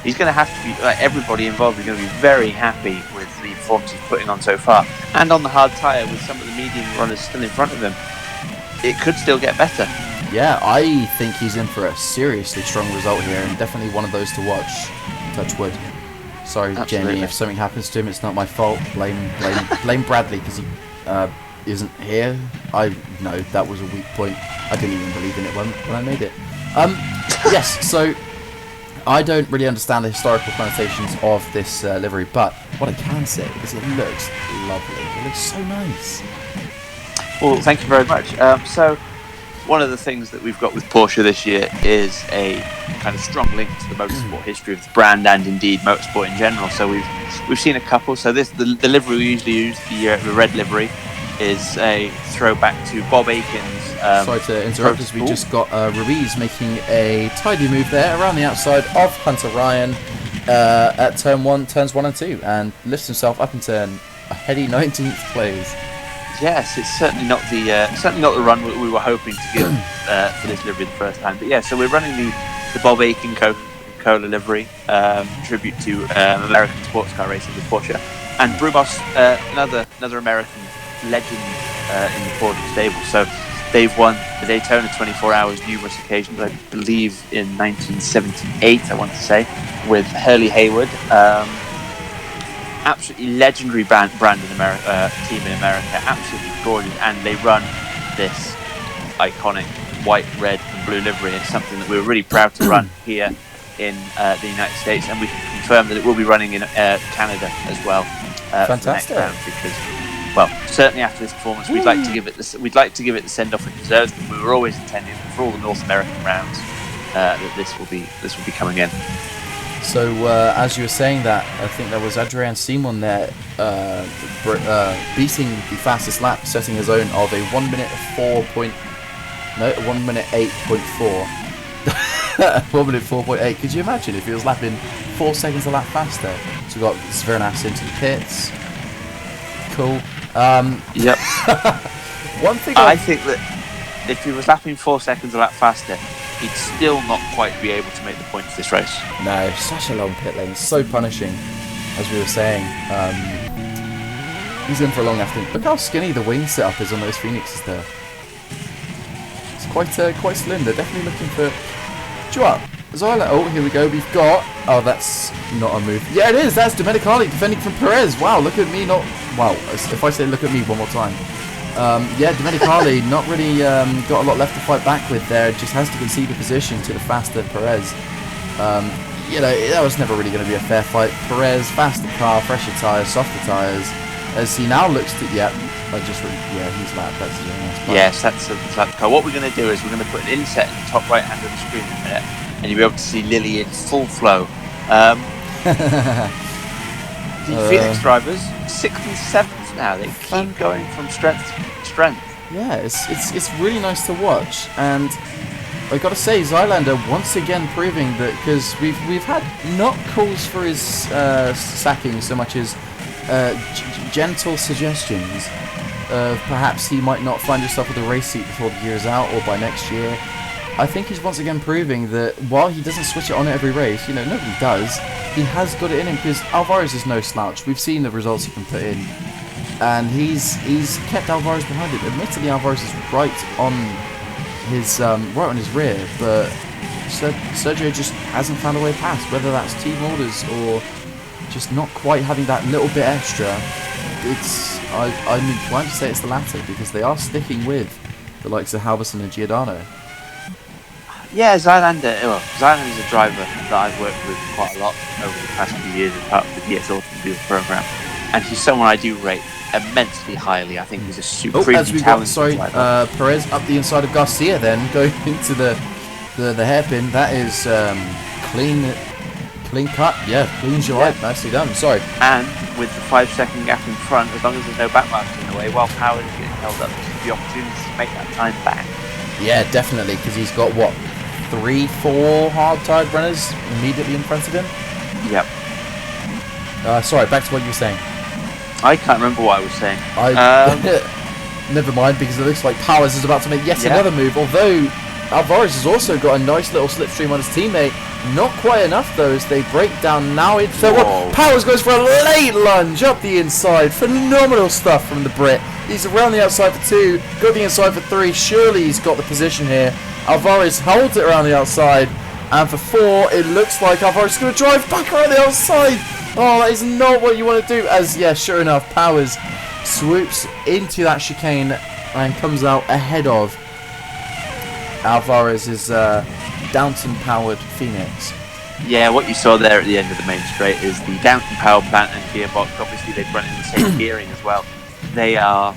he's going to have to be, everybody involved is going to be very happy with the performance he's putting on so far. And on the hard tyre, with some of the medium runners still in front of him, it could still get better. Yeah, I think he's in for a seriously strong result here, and definitely one of those to watch. Touch wood. Sorry, Absolutely. Jamie, if something happens to him, it's not my fault. Blame Bradley, because he isn't here. I know that was a weak point. I didn't even believe in it when I made it. Yes, so I don't really understand the historical connotations of this livery, but what I can say is it looks lovely. It looks so nice. Well, thank you very much. So, one of the things that we've got with Porsche this year is a kind of strong link to the motorsport history of the brand and indeed motorsport in general. So we've seen a couple. So the livery we usually use, the red livery, is a throwback to Bob Akin's. Sorry to interrupt, as we just got Ruiz making a tidy move there around the outside of Hunter Ryan at turns 1 and 2, and lifts himself up into a heady 19th place. Yes, it's certainly not the run we were hoping to give for this livery the first time. But yeah, so we're running the Bob Akin Coca-Cola livery, tribute to American sports car racing with Porsche, and Brumos, another American legend in the Porsche stable. So they've won the Daytona 24 Hours numerous occasions. I believe in 1978, I want to say, with Hurley Haywood. Absolutely legendary brand in America, team in America, absolutely gorgeous, and they run this iconic white, red and blue livery. It's something that we're really proud to run here in the United States, and we can confirm that it will be running in Canada as well for the next round, because, well, certainly after this performance, we'd like to give it the send-off it deserves, but we were always intending for all the North American rounds that this will be coming in. So, as you were saying that, I think there was Adrian Simon there beating the fastest lap, setting his own of a 1 minute 1 minute 8.4. 1 minute 4.8. Could you imagine if he was lapping 4 seconds a lap faster? So we got Svernas into the pits. Cool. Yep. One thing I think that if he was lapping 4 seconds a lap faster, he'd still not quite be able to make the points this race. No, such a long pit lane, so punishing, as we were saying. He's in for a long afternoon. Look how skinny the wing setup is on those Phoenixes there. It's quite slim. They're definitely looking for... Do you know what? Zyla, oh, here we go. We've got... Oh, that's not a move. Yeah, it is. That's Domenicali defending from Perez. Wow, look at me not... Wow, if I say look at me one more time. Yeah, Domenicali not really got a lot left to fight back with there. Just has to concede the position to the faster Perez. You know, that was never really going to be a fair fight. Perez, faster car, fresher tyres, softer tyres. As he now looks to... Yeah, he's lapped. That's really nice part. Yes, that's the car. What we're going to do is we're going to put an inset in the top right hand of the screen in a minute, and you'll be able to see Lily in full flow. The Phoenix drivers, 6th and 7th now. They keep going from strength to strength. Yeah, it's really nice to watch, and I got to say, Zylander once again proving that, because we've had not calls for his sacking so much as gentle suggestions of perhaps he might not find himself with a race seat before the year's out or by next year. I think he's once again proving that while he doesn't switch it on every race, nobody does, he has got it in him, because Alvarez is no slouch. We've seen the results he can put in, and he's kept Alvarez behind him. Admittedly, Alvarez is right on his rear, but Sergio just hasn't found a way past, whether that's team orders or just not quite having that little bit extra. I'm inclined to say it's the latter, because they are sticking with the likes of Halverson and Giordano. Yeah, Zylander is a driver that I've worked with quite a lot over the past few years as part of the DS Automobile program, and he's someone I do rate immensely highly. I think he's a supremely talented driver. Perez up the inside of Garcia, then going into the hairpin. That is clean cut. Yeah, clean as you like. Nicely done. Sorry. And with the 5-second gap in front, as long as there's no back markers in the way, while Powers is getting held up, there's the opportunity to make that time back. Yeah, definitely, because he's got 3-4 hard-tired runners immediately in front of him. Yep. Sorry, back to what you were saying. I can't remember what I was saying. Never mind, because it looks like Powers is about to make yet another move, although Alvarez has also got a nice little slipstream on his teammate. Not quite enough, though, as they break down now. Powers goes for a late lunge up the inside. Phenomenal stuff from the Brit. He's around the outside for 2, got the inside for 3. Surely he's got the position here. Alvarez holds it around the outside, and for 4, it looks like Alvarez is going to drive back around the outside. Oh, that is not what you want to do, as, sure enough, Powers swoops into that chicane and comes out ahead of Alvarez's Downton-powered Phoenix. Yeah, what you saw there at the end of the main straight is the Downton power plant and gearbox. Obviously, they've run in the same gearing as well. They are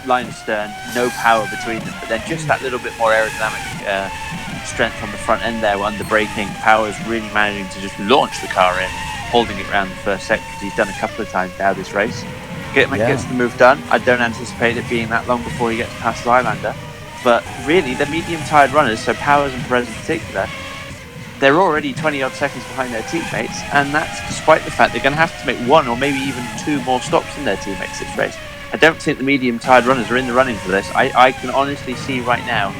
line of stern, no power between them, but then just that little bit more aerodynamic strength on the front end there under braking. Powers really managing to just launch the car in, holding it around the first sector. He's done a couple of times now this race. Gets the move done. I don't anticipate it being that long before he gets past Zylander. But really, the medium-tired runners, so Powers and Perez in particular, they're already 20-odd seconds behind their teammates, and that's despite the fact they're going to have to make 1 or maybe even 2 more stops than their teammates this race. I don't think the medium-tired runners are in the running for this. I can honestly see right now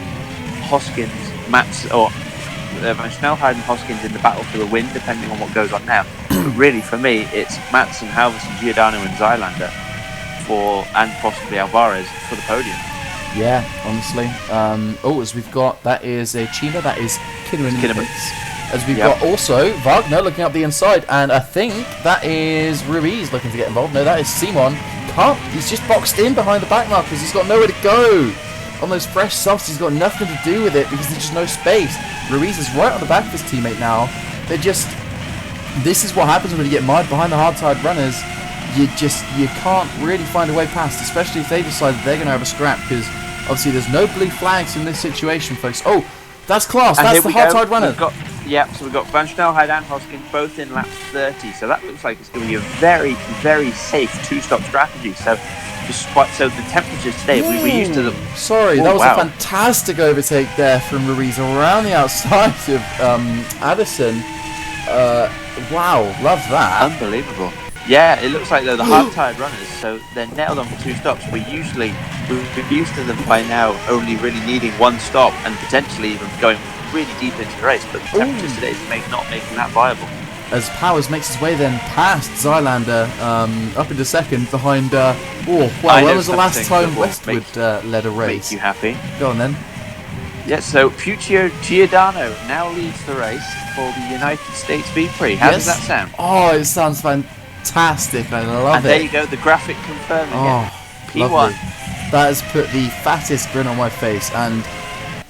Hoskins, Van Snelheid and Hoskins in the battle for the win, depending on what goes on now. But really, for me, it's Matson, Halverson, Giordano and Zylander and possibly Alvarez for the podium. Yeah, honestly. As we've got, that is a China, that is Kinnaman. As we've got also Wagner looking up the inside, and I think that is Ruiz looking to get involved. No, that is Simon. He's just boxed in behind the back markers. He's got nowhere to go. On those fresh softs, he's got nothing to do with it because there's just no space. Ruiz is right on the back of his teammate now. This is what happens when you get mired behind the hard-tired runners. You can't really find a way past, especially if they decide that they're going to have a scrap, because obviously there's no blue flags in this situation, folks. Oh, that's class. That's the hard-tired runner. So we've got Van Snelheid and Hoskins both in lap 30, so that looks like it's going to be a very, very safe 2-stop strategy. So the temperatures today, we were used to them. Sorry, that was a fantastic overtake there from Ruiz around the outside of Addison. Wow, love that. Unbelievable. Yeah, it looks like they're the hard-tired runners, so they're nailed on for 2 stops. We're used to them by now only really needing 1 stop and potentially even going really deep into the race, but the temperatures today is not making that viable. As Powers makes his way then past Zylander up into second behind... when was the last time Westwood led a race? Make you happy. Go on then. Yeah, so Fuccio Giordano now leads the race for the United States V-Prix. How does that sound? Oh, it sounds fantastic. I love it. And there you go, the graphic confirming it. P1. Lovely. That has put the fattest grin on my face, and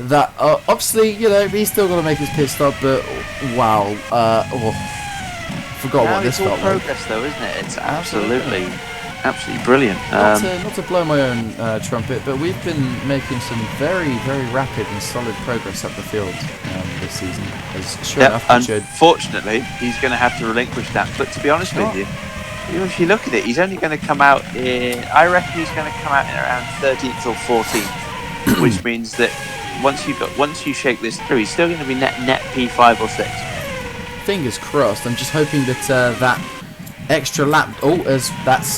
that obviously, he's still got to make his pit stop, but wow. Forgot what this felt like. It's all progress though, isn't it? It's absolutely brilliant. Not to blow my own trumpet, but we've been making some very, very rapid and solid progress up the field this season. Unfortunately, he's going to have to relinquish that. But to be honest with you, if you look at it, he's only going to come out I reckon he's going to come out in around 13th or 14th, which means that once you shake this through, he's still going to be net P5 or 6. Fingers crossed. I'm just hoping that that extra lap. That's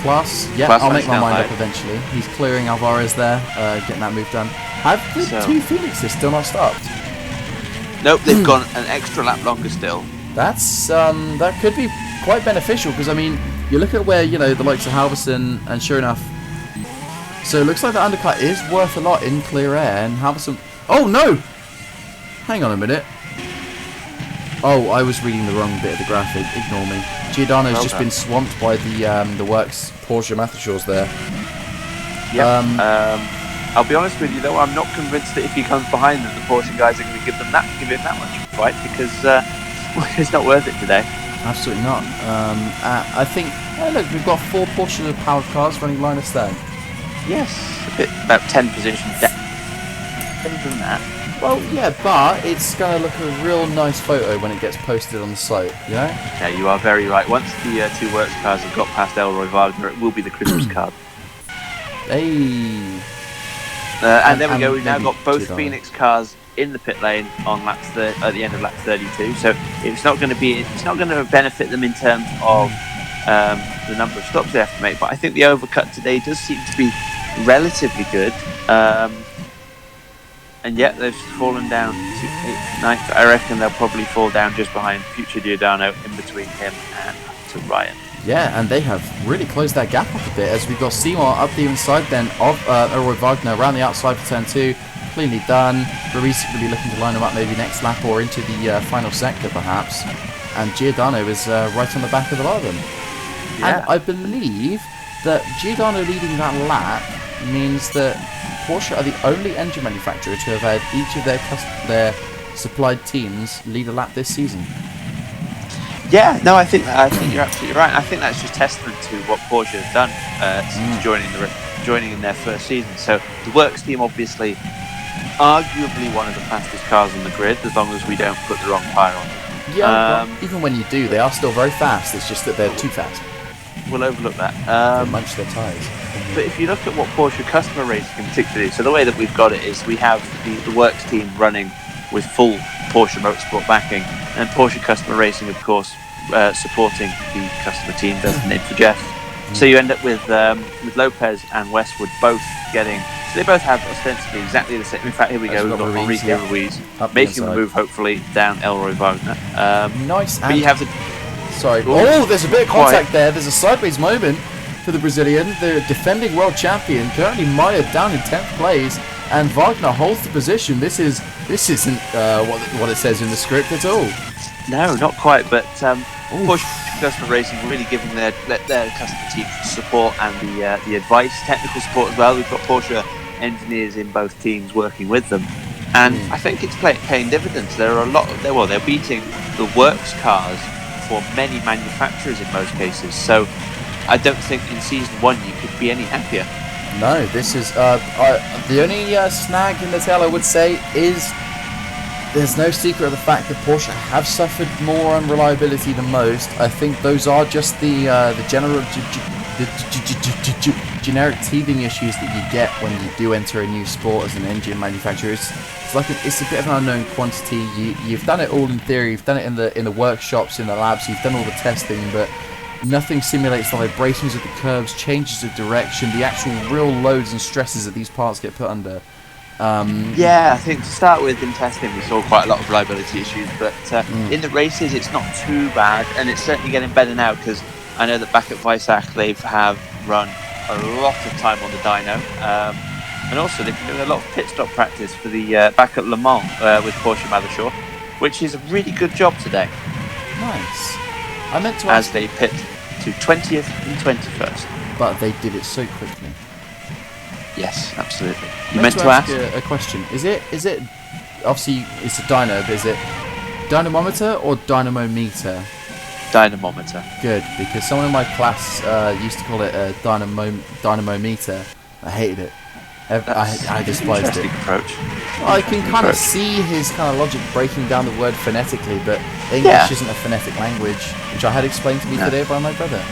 Class, yeah, Class I'll make my mind Schnellheit. up eventually. He's clearing Alvarez there, getting that move done. Have the two Phoenixes still not stopped? Nope, they've gone an extra lap longer still. That's that could be quite beneficial because I mean you look at where the likes of Halverson and sure enough, so it looks like the undercut is worth a lot in clear air and Halverson. Oh no! Hang on a minute. Oh, I was reading the wrong bit of the graphic. Ignore me. Giordano's just been swamped by the works Porsche Matheshaws there. Yeah. I'll be honest with you though, I'm not convinced that if he comes behind them, the Porsche guys are going to give him that much of a fight because it's not worth it today. Absolutely not. I think. Look, we've got 4 Porsche powered cars running line of stern. Yes, about 10 positions down. Better than that. Well, yeah, but it's going to look a real nice photo when it gets posted on the site, you know? Yeah, you are very right. Once the 2 works cars have got past Elroy Wagner, it will be the Christmas card. Hey. And there we go. We've now maybe got both Giordano. Phoenix cars in the pit lane on at the end of lap 32. So it's not going to benefit them in terms of the number of stops they have to make. But I think the overcut today does seem to be relatively good. And yet they've fallen down to 8th, 9th. I reckon they'll probably fall down just behind future Giordano, in between him and to Ryan. Yeah, and they have really closed that gap up a bit as we've got Seymour up the inside then of Elroy Wagner around the outside for turn 2. Cleanly done. Ruiz going to be looking to line them up maybe next lap or into the final sector perhaps. And Giordano is right on the back of the lot of them. Yeah. And I believe that Giordano leading that lap means that Porsche are the only engine manufacturer to have had each of their supplied teams lead a lap this season. Yeah, no, I think you're absolutely right. I think that's just testament to what Porsche have done since joining in their first season. So the works team, obviously, arguably one of the fastest cars on the grid, as long as we don't put the wrong tyre on them. Yeah, well, even when you do, they are still very fast. It's just that they're too fast. We'll overlook that. They munch their tyres. But if you look at what Porsche customer racing in particular is, so the way that we've got it is we have the works team running with full Porsche Motorsport backing, and Porsche customer racing, of course, supporting the customer team, as the name suggests. So you end up with Lopez and Westwood both getting. So they both have ostensibly exactly the same. In fact, here we go. We've got Enrique Ruiz making the move, hopefully down Elroy Wagner. Nice. But you have the. Sorry. Oh, there's a bit of contact there. There's a sideways moment for the Brazilian, the defending world champion, currently mired down in 10th place, and Wagner holds the position. This isn't what it says in the script at all. No, not quite. But Porsche customer racing really giving their customer team support and the advice, technical support as well. We've got Porsche engineers in both teams working with them, and I think it's paying dividends. There are a lot of they're beating the works cars for many manufacturers in most cases. So I don't think in season 1 you could be any happier. No, this is the only snag in the tail I would say is there's no secret of the fact that Porsche have suffered more unreliability than most. I think those are just the generic teething issues that you get when you do enter a new sport as an engine manufacturer. It's a bit of an unknown quantity. You've done it all in theory. You've done it in the workshops, in the labs. You've done all the testing, but nothing simulates the vibrations of the curves, changes of direction, the actual real loads and stresses that these parts get put under. Yeah, I think to start with in testing we saw quite a lot of reliability issues, but in the races it's not too bad, and it's certainly getting better now because I know that back at Weissach they have run a lot of time on the dyno, and also they've been doing a lot of pit stop practice for the back at Le Mans with Porsche Matheshaw, which is a really good job today. Nice. I meant to as ask, they pit to 20th and 21st. but they did it so quickly. Yes, absolutely. I You meant to ask? a question. Is it obviously it's a dyno, but is it dynamometer or dynamometer? Dynamometer. Good, because someone in my class used to call it a dynamometer. I hated it. I despised it. Interesting approach. I can kind of see his kind of logic breaking down the word phonetically, but English isn't a phonetic language, which I had explained to me today by my brother.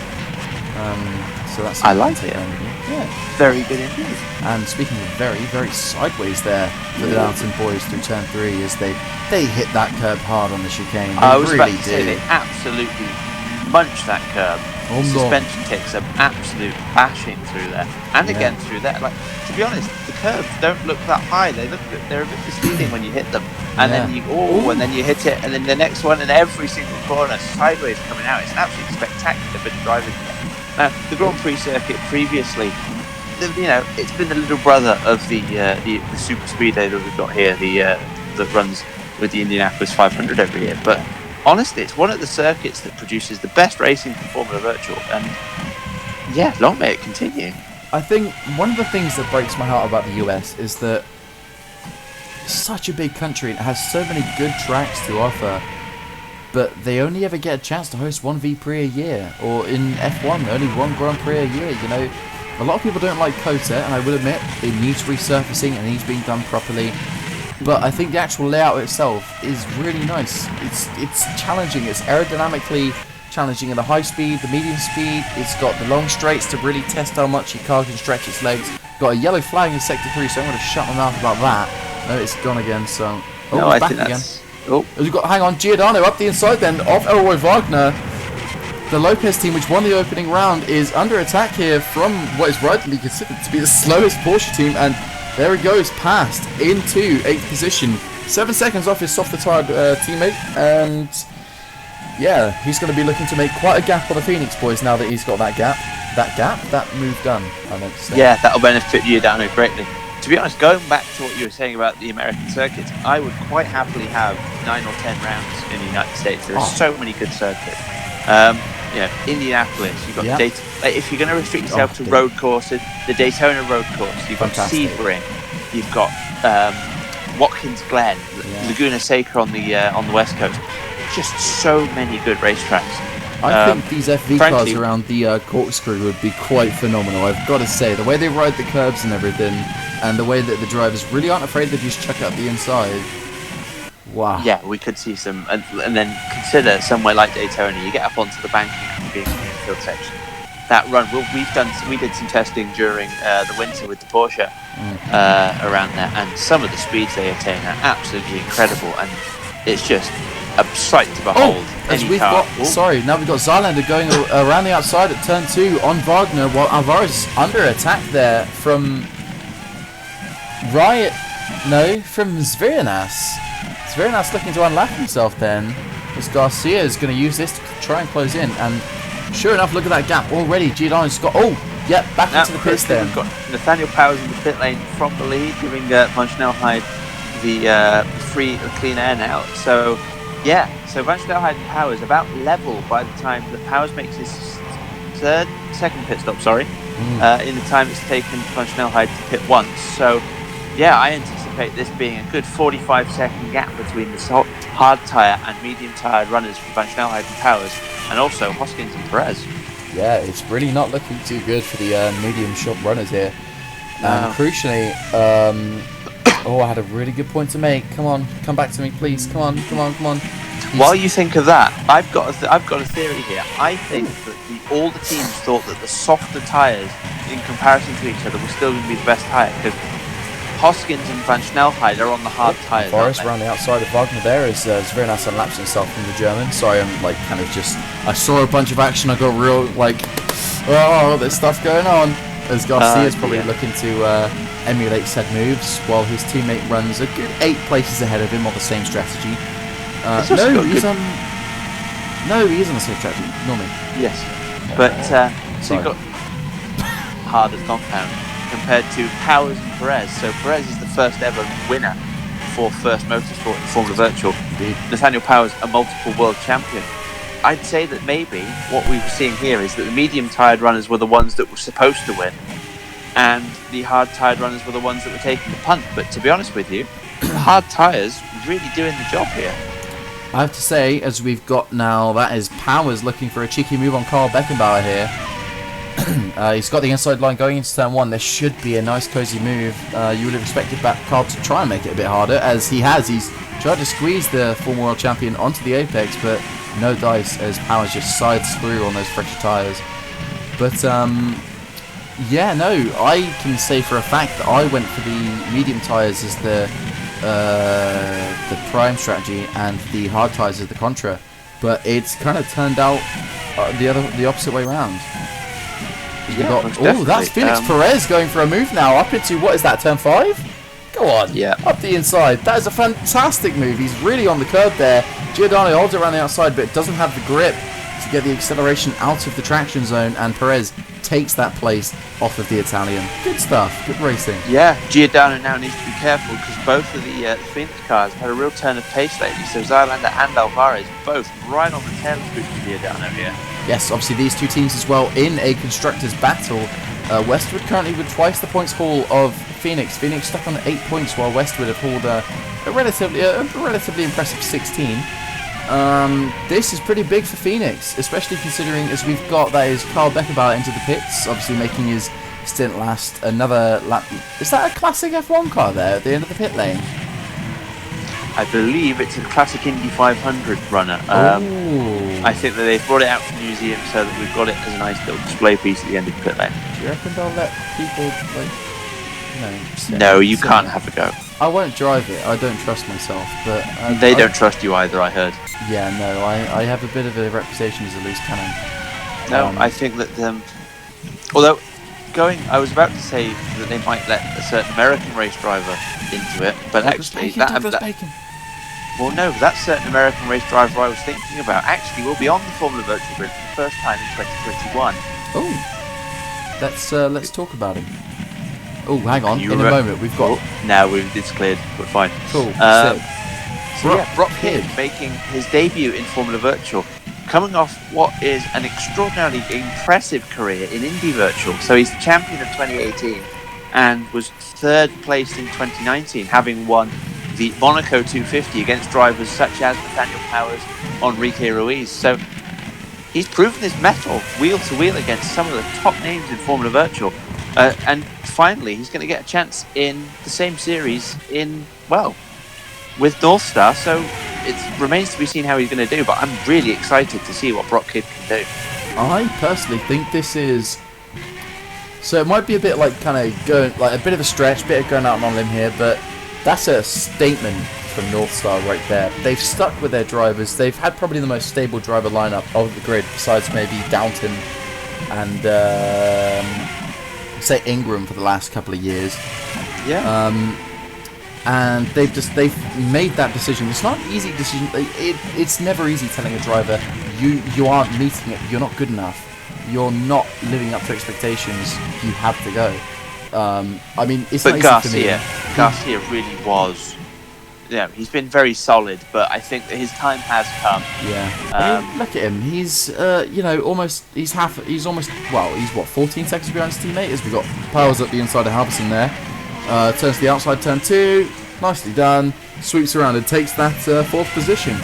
So that's I like it. Yeah. Very good indeed. And speaking of very, very sideways there for the Downton boys through turn 3 as they hit that curb hard on the chicane. I was really about to say they absolutely munched that curb. The suspension takes an absolute bashing through there, and again through there. Like, to be honest, the curves don't look that high. They're a bit misleading when you hit them, and then and then you hit it, and then the next one, and every single corner sideways coming out. It's an absolutely spectacular bit of driving. Now, the Grand Prix circuit previously, it's been the little brother of the Super Speedway that we've got here, that runs with the Indianapolis 500 every year, but honestly, it's one of the circuits that produces the best racing for Formula Virtual, and yeah, long may it continue. I think one of the things that breaks my heart about the US is that it's such a big country and it has so many good tracks to offer, but they only ever get a chance to host one V-Prix a year, or in F1, only one Grand Prix a year. A lot of people don't like COTA, and I will admit it needs resurfacing and needs being done properly. But I think the actual layout itself is really nice. It's challenging. It's aerodynamically challenging in the high speed, the medium speed. It's got the long straights to really test how much your car can stretch its legs. Got a yellow flag in sector 3, so I'm going to shut my mouth about that. No, it's gone again. So I back think again. Oh, We've got, hang on, Giordano up the inside then of Elroy Wagner. The Lopez team, which won the opening round, is under attack here from what is rightly considered to be the slowest Porsche team, and there he goes, past into 8th position. 7 seconds off his softer-tired teammate, and yeah, he's going to be looking to make quite a gap on the Phoenix boys now that he's got that gap. That move done, I meant to say. Yeah, that'll benefit Giordano greatly. To be honest, going back to what you were saying about the American circuits, I would quite happily have 9 or 10 rounds in the United States. There are so many good circuits. Indianapolis, you've got Daytona. Like, if you're going to restrict yourself to road courses, the Daytona road course, you've got Sebring, you've got Watkins Glen, Laguna Seca on the west coast. Just so many good racetracks. I think these FV cars around the corkscrew would be quite phenomenal. I've got to say, the way they ride the curbs and everything, and the way that the drivers really aren't afraid to just chuck out the inside. Wow. Yeah, we could see some, and then consider somewhere like Daytona. You get up onto the banking and being in the infield section. That run, we did some testing during the winter with the Porsche around there, and some of the speeds they attain are absolutely incredible, and it's just a sight to behold. Now we've got Zarlander going around the outside at turn 2 on Wagner, while Alvarez is under attack there from from Zvirinas. Zvirinas looking to unlap himself then, as Garcia is going to use this to try and close in, and sure enough, look at that gap already. Giordano's got, back into the pits then. We've got Nathaniel Powers in the pit lane from the lead, giving Van Schnellheid the clean air now. So Van Schnellheid and Powers about level by the time that Powers makes his second pit stop, in the time it's taken Van Schnellheid to pit once. So I anticipate this being a good 45-second gap between the hard tyre and medium tyre runners from Van Schnellheid and Powers, and also Hoskins and Perez. Yeah, it's really not looking too good for the medium shop runners here. And crucially, I had a really good point to make. Come on, come back to me, please. Come on. While you think of that, I've got a theory here. I think that all the teams thought that the softer tyres, in comparison to each other, were still going to be the best tyre, because Hoskins and Van Schnellheid are on the hard tyres. Forrest around the outside of Wagner there as Zvirinas unlaps himself from the German. Sorry, I'm I saw a bunch of action. I got real there's stuff going on. As Garcia's probably looking to emulate said moves, while his teammate runs a good 8 places ahead of him on the same strategy. He is on the same strategy, normally. Yes, but so you've got hard as compound compared to Powers and Perez. So Perez is the first ever winner for First Motorsport in Formula Virtual. Indeed. Nathaniel Powers, a multiple world champion. I'd say that maybe what we were seeing here is that the medium-tired runners were the ones that were supposed to win, and the hard-tired runners were the ones that were taking the punt. But to be honest with you, the hard tyres really doing the job here. I have to say, as we've got now, that is Powers looking for a cheeky move on Carl Beckenbauer here. He's got the inside line going into turn 1. There should be a nice cozy move. You would have expected Carl to try and make it a bit harder, as he has. He's tried to squeeze the former world champion onto the apex, but no dice, as Powers just sides through on those fresher tyres. But I can say for a fact that I went for the medium tyres as the prime strategy and the hard tyres as the contra. But it's kind of turned out the opposite way round. Yeah, That's Felix Perez going for a move now up into, what is that, turn 5? Go on. Yeah. Up the inside. That is a fantastic move. He's really on the curb there. Giordano holds it around the outside, but doesn't have the grip to get the acceleration out of the traction zone, and Perez takes that place off of the Italian. Good stuff. Good racing. Yeah, Giordano now needs to be careful because both of the Phoenix cars had a real turn of pace lately. So Zylander and Alvarez both right on the tail of Giordano here. Yes, obviously these two teams as well in a constructors battle. Westwood currently with twice the points haul of Phoenix. Phoenix stuck on 8 points, while Westwood have hauled a relatively impressive 16. This is pretty big for Phoenix, especially considering as we've got that is Carl Beckerbauer into the pits, obviously making his stint last. Another lap. Is that a classic F1 car there at the end of the pit lane? I believe it's a classic Indy 500 runner. I think that they've brought it out from the museum so that we've got it as a nice little display piece at the end of the pit lane. Do you reckon they'll let people, No, you can't have a go. I won't drive it. I don't trust myself, but they don't trust you either, I heard. Yeah, no, I have a bit of a reputation as a loose cannon. No, I think that although I was about to say that they might let a certain American race driver into it, but actually well, no, that certain American race driver I was thinking about actually will be on the Formula Virtual Grid for the first time in 2021. Oh, let's talk about him. Oh, hang on, in a moment we've got. Now it's cleared. We're fine. Cool. Brock Kidd making his debut in Formula Virtual, coming off what is an extraordinarily impressive career in Indy Virtual. So he's the champion of 2018 and was third placed in 2019, having won the Monaco 250 against drivers such as Nathaniel Powers, Enrique Ruiz. So he's proven his mettle wheel to wheel against some of the top names in Formula Virtual. And finally, he's going to get a chance in the same series with North Star. So it remains to be seen how he's going to do. But I'm really excited to see what Brock Kidd can do. I personally think this is. So it might be a bit like kind of going like a bit of a stretch, bit of going out on a limb here, but that's a statement from North Star right there. They've stuck with their drivers. They've had probably the most stable driver lineup of the grid, besides maybe Downton and say Ingram for the last couple of years. Yeah. And they've made that decision. It's not an easy decision. It's never easy telling a driver you aren't meeting it. You're not good enough. You're not living up to expectations. You have to go. I mean, it's not easy for me. Garcia really was. Yeah, he's been very solid, but I think that his time has come. Yeah. I mean, look at him. He's almost. He's almost. Well, he's what 14 seconds behind his teammate. As we got Powers up the inside of Halverson there. Turns to the outside, turn 2. Nicely done. Sweeps around and takes that 4th position.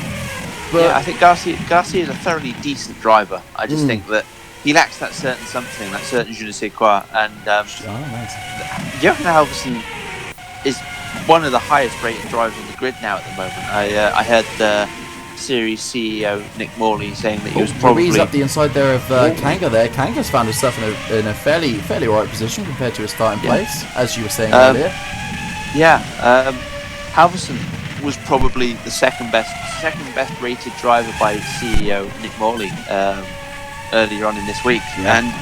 But yeah, I think Garcia is a thoroughly decent driver. I just think that he lacks that certain something, that certain je ne sais quoi. And nice. Johan Halverson is one of the highest rated drivers on the grid now at the moment. I heard Series CEO Nick Morley saying that he was probably... He's up the inside there of Kanga there. Kanga's found himself in a fairly alright position compared to his starting place, as you were saying earlier. Yeah, Halverson was probably the second best rated driver by CEO Nick Morley earlier on in this week. Yeah. And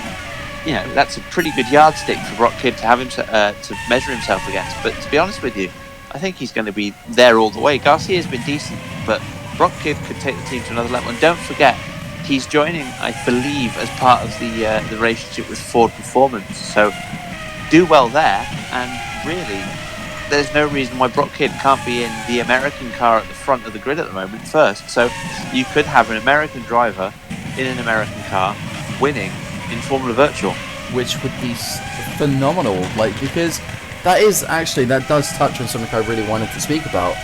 that's a pretty good yardstick for Brock Kidd to have him to measure himself against. But to be honest with you, I think he's going to be there all the way. Garcia's been decent, but Brock Kidd could take the team to another level. And don't forget, he's joining, I believe, as part of the relationship with Ford Performance. So do well there, and really, there's no reason why Brock Kidd can't be in the American car at the front of the grid at the moment first. So you could have an American driver in an American car winning in Formula Virtual, which would be phenomenal. Because that does touch on something I really wanted to speak about,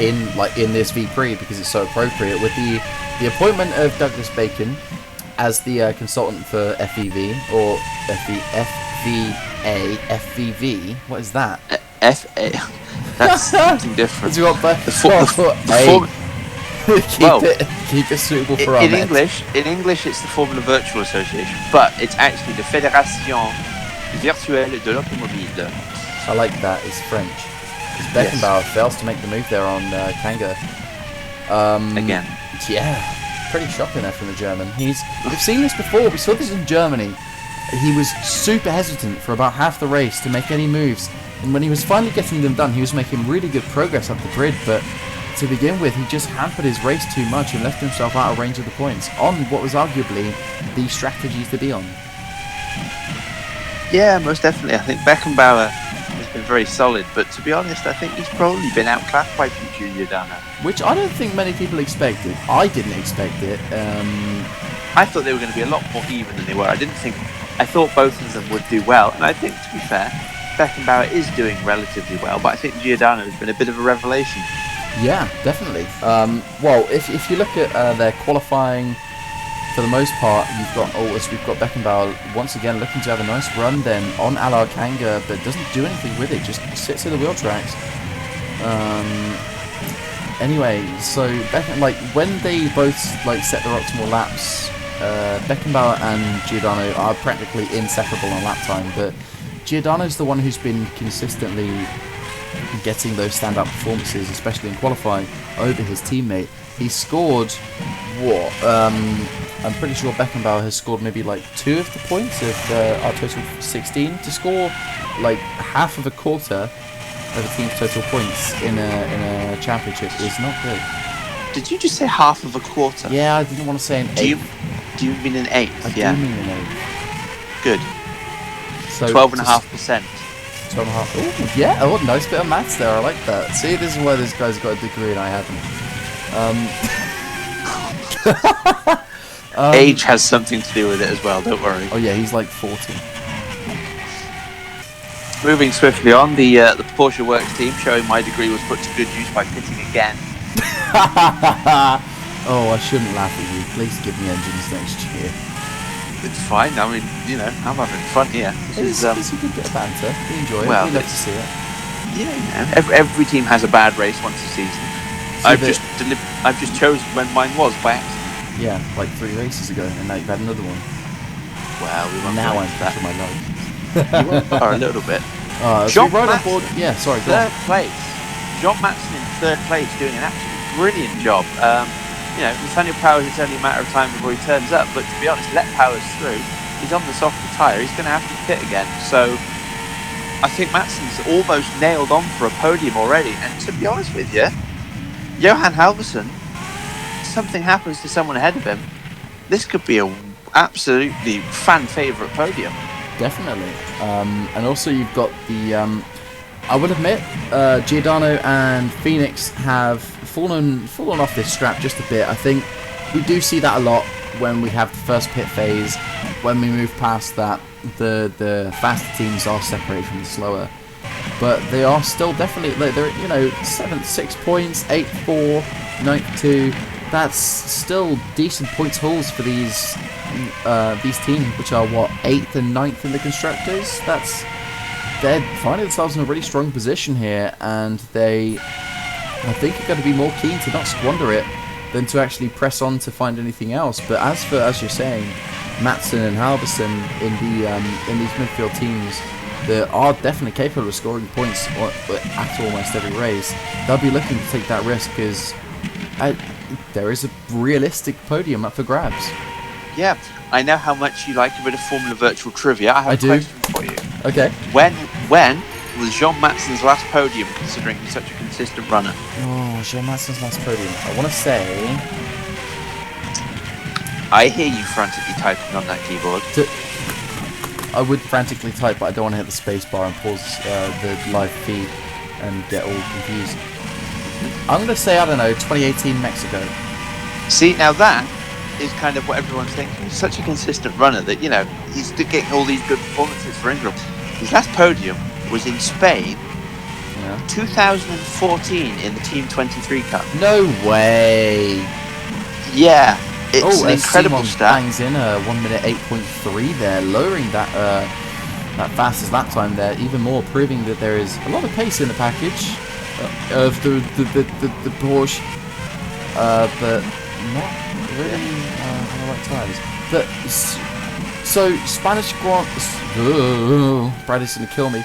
in this V-Prix, because it's so appropriate with the appointment of Douglas Bacon as the consultant for FEV or FVV. What is that? FA. That's something different. Keep it suitable for our in English. In English, it's the Formula Virtual Association, but it's actually the Fédération Virtuelle de l'Automobile. I like that. It's French. Because Beckenbauer fails to make the move there on Kanga. Again. Yeah. pretty shocking there from the German. We've seen this before. We saw this in Germany. He was super hesitant for about half the race to make any moves, and when he was finally getting them done, he was making really good progress up the grid. But to begin with, he just hampered his race too much and left himself out of range of the points on what was arguably the strategy to be on. Yeah, most definitely. I think Beckenbauer has been very solid, but to be honest, I think he's probably been outclassed by Giordano. Which I don't think many people expected. I didn't expect it. I thought they were going to be a lot more even than they were. I thought both of them would do well, and I think, to be fair, Beckenbauer is doing relatively well, but I think Giordano has been a bit of a revelation. Yeah, definitely. Well, if you look at their qualifying, for the most part, we've got Beckenbauer once again looking to have a nice run then on Alar Kanga, but doesn't do anything with it, just sits in the wheel tracks. Anyway, so when they both set their optimal laps, Beckenbauer and Giordano are practically inseparable on lap time, but Giordano's the one who's been consistently getting those stand-up performances, especially in qualifying, over his teammate. He scored what? I'm pretty sure Beckenbauer has scored maybe 2 of the points of our total 16. To score half of a quarter of a team's total points in a championship is not good. Did you just say half of a quarter? Yeah, I didn't want to say an eighth. Do you mean an eighth? I do mean an eighth. Good. So 12.5%. 12.5. Oh, yeah. Oh, nice bit of maths there. I like that. See, this is why this guy's got a degree and I haven't. Age has something to do with it as well, don't worry. Oh yeah, he's 40. Moving swiftly on, the Porsche Works team showing my degree was put to good use by pitting again. Oh, I shouldn't laugh at you. Please give me engines next year. It's fine. I mean, I'm having fun here. It's a good bit of banter. We enjoy it. Well, We love to see it. Yeah, every team has a bad race once a season. I've just chosen when mine was by accident. Yeah, 3 races ago, and now you've had another one. Well, we won't Now go I'm into that. for my life. You won't a little bit. John John on board. Yeah, sorry. Go Third place. John Matson in third place, doing an absolutely brilliant job. Nathaniel Powers, it's only a matter of time before he turns up, but to be honest, let Powers through. He's on the softer tyre, he's going to have to pit again. So I think Matson's almost nailed on for a podium already. And to be honest with you, Johan Halvorsen, something happens to someone ahead of him, this could be a absolutely fan favourite podium. Definitely. And also you've got the... I will admit, Giordano and Phoenix have fallen off this strap just a bit. I think we do see that a lot when we have the first pit phase. When we move past that, the faster teams are separated from the slower. But they are still definitely... They're 7th, 6 points, 8th, 4, 9th, 2... That's still decent points hauls for these teams, which are 8th and 9th in the constructors. They're finding themselves in a really strong position here, and I think, are going to be more keen to not squander it than to actually press on to find anything else. But as you're saying, Matson and Halvorsen in these midfield teams that are definitely capable of scoring points at almost every race, they'll be looking to take that risk because there is a realistic podium up for grabs. Yeah, I know how much you like a bit of Formula Virtual trivia. I have a question for you. Okay. When was Jean Matson's last podium, considering he's such a consistent runner? Oh, Jean Matson's last podium. I want to say... I hear you frantically typing on that keyboard. I would frantically type, but I don't want to hit the space bar and pause the live feed and get all confused. I'm going to say, 2018 Mexico. See, now that is kind of what everyone's thinking. He's such a consistent runner that, he's getting all these good performances for England. His last podium was in Spain, 2014 in the Team 23 Cup. No way! Yeah, it's an incredible stat. Bangs in 1 minute 8.3 there, lowering that fastest lap time there even more, proving that there is a lot of pace in the package of the Porsche, but not really on the right times. But so Spanish Brady's gonna kill me.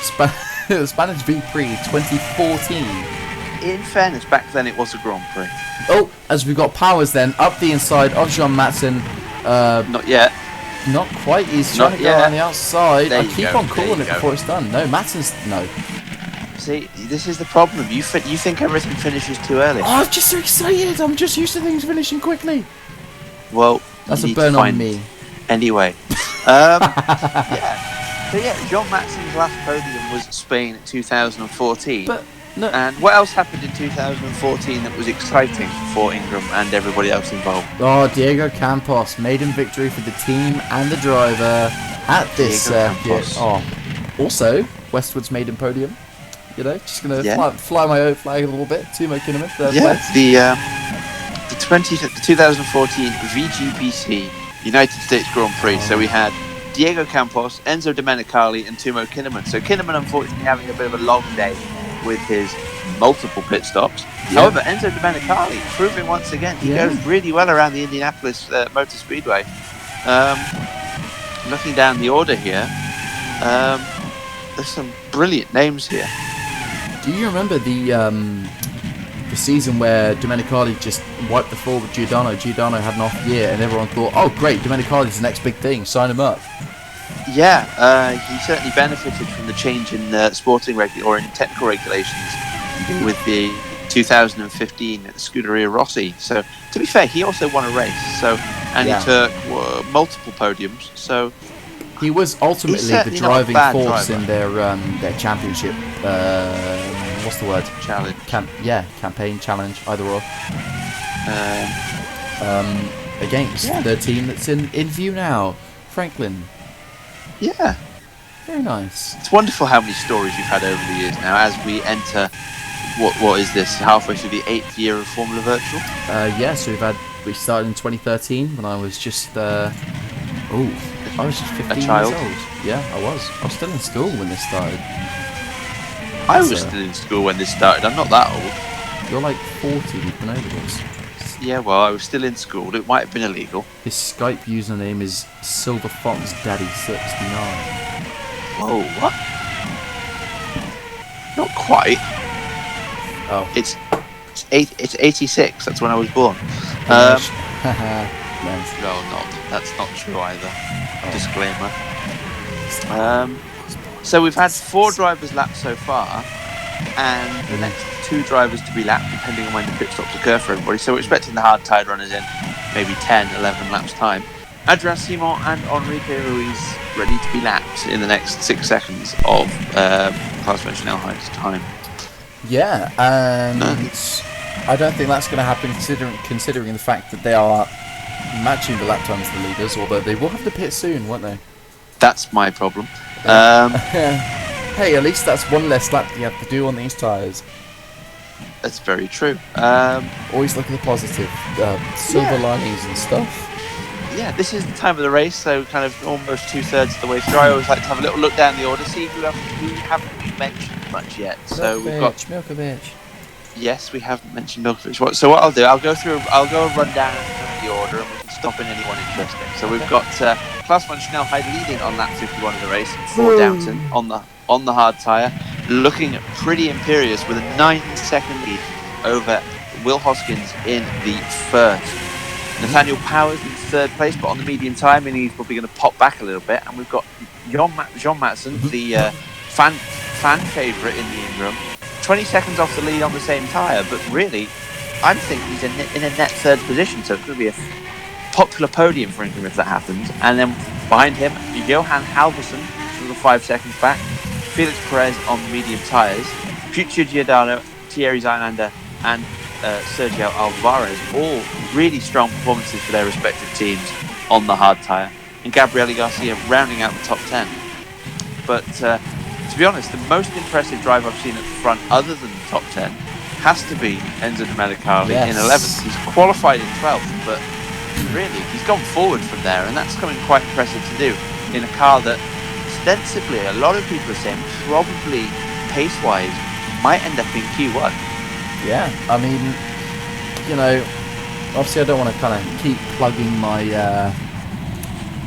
Spanish V-Prix 2014 in fairness, back then it was a Grand Prix. Oh, as we've got Powers then up the inside of John Matson. Not yet. Not quite. He's trying to go yet. around the outside. There I you keep go, on there calling you it go. before it's done. No, Matson's no. See, this is the problem. You think everything finishes too early. Oh, I'm just so excited. I'm just used to things finishing quickly. Well, That's you a need to burn on find- me. Anyway, yeah. So yeah, John Matson's last podium was Spain 2014. But no, And what else happened in 2014 that was exciting for Ingram and everybody else involved? oh, Diego Campos, maiden victory for the team and the driver at this Diego circuit. Campos. Oh, also Westwood's maiden podium. You know, just gonna Yeah. fly my own flag a little bit. Timo Kinnaman, third Yeah, place. the 2014 VGPC United States Grand Prix. So we had Diego Campos, Enzo Domenicali, and Timo Kinnaman. So Kinnaman, unfortunately, having a bit of a long day with his multiple pit stops. Yeah. However, Enzo Domenicali proving once again he Yeah. goes really well around the Indianapolis Motor Speedway. Looking down the order here, there's some brilliant names here. Do you remember the season where Domenicali just wiped the floor with Giordano? Giordano had an off year, and everyone thought, "Oh, great, Domenicali's the next big thing. Sign him up." Yeah, he certainly benefited from the change in sporting or in technical regulations with the 2015 Scuderia Rossi. So, to be fair, he also won a race. So, and Yeah. he took multiple podiums. So, He was ultimately He's the certainly not a driving bad force driver. in their championship. What's the word? challenge. Campaign challenge, either or. Um, Against Yeah. the team that's in view now, Franklin. yeah, Very nice. it's wonderful how many stories you've had over the years now as we enter. What is this? Halfway through the 8th year of Formula Virtual. Yeah, so we started in 2013 when I was just I was just 15 child. years old. Yeah, I was still in school when this started. I was So- still in school when this started. I'm not that old. You're like 40, you've been over this. Yeah, well, I was still in school. It might have been illegal. His Skype username is SilverFoxDaddy69. Whoa, what? Not quite. Oh. It's 86. That's when I was born. Nice. No, not. That's not true either. Oh. Disclaimer. So we've had 4 drivers lapped so far, and the next 2 drivers to be lapped, depending on when the pit stops occur for everybody. So we're expecting the hard-tied runners in maybe 10, 11 laps time. Adrian Simon and Enrique Ruiz ready to be lapped in the next 6 seconds of Klaus Schnellheit's time. Yeah, and I don't think that's going to happen considering the fact that they are matching the lap times of the leaders, although they will have to pit soon, won't they? That's my problem. Hey, at least that's one less lap that you have to do on these tyres. That's very true. Always look at the positive, silver linings and stuff. Yeah, this is the time of the race, so kind of almost 2/3 of the way through. I always like to have a little look down the order, see who haven't mentioned much yet. So we've got Milkovic. yes, we haven't mentioned Milkovic. So what I'll do, I'll go and run down the order, and we can stop in anyone interesting. So we've got Klaus von Schnellheit leading on lap 51 of the race, for Downton on the hard tyre, looking pretty imperious with a 9-second lead over Will Hoskins in the first. Nathaniel Powers in 3rd place, but on the medium tyre, meaning he's probably going to pop back a little bit. And we've got John Matson, the fan favourite in the Ingram, 20 seconds off the lead on the same tyre. But really, I think he's in a net 3rd position, so it's going to be a popular podium for Ingram if that happens. And then behind him, Johan Halverson, sort of 5 seconds back. Felix Perez on the medium tyres. Future Giordano, Thierry Zylander, and Sergio Alvarez, all really strong performances for their respective teams on the hard tyre, and Gabriele Garcia rounding out the top 10. But to be honest, the most impressive drive I've seen at the front, other than the top 10, has to be Enzo Domenicali in 11th. He's qualified in 12th, but really he's gone forward from there, and that's coming quite impressive to do in a car that ostensibly a lot of people are saying probably pace-wise might end up in Q1. Yeah, I mean, you know, obviously I don't want to kind of keep plugging my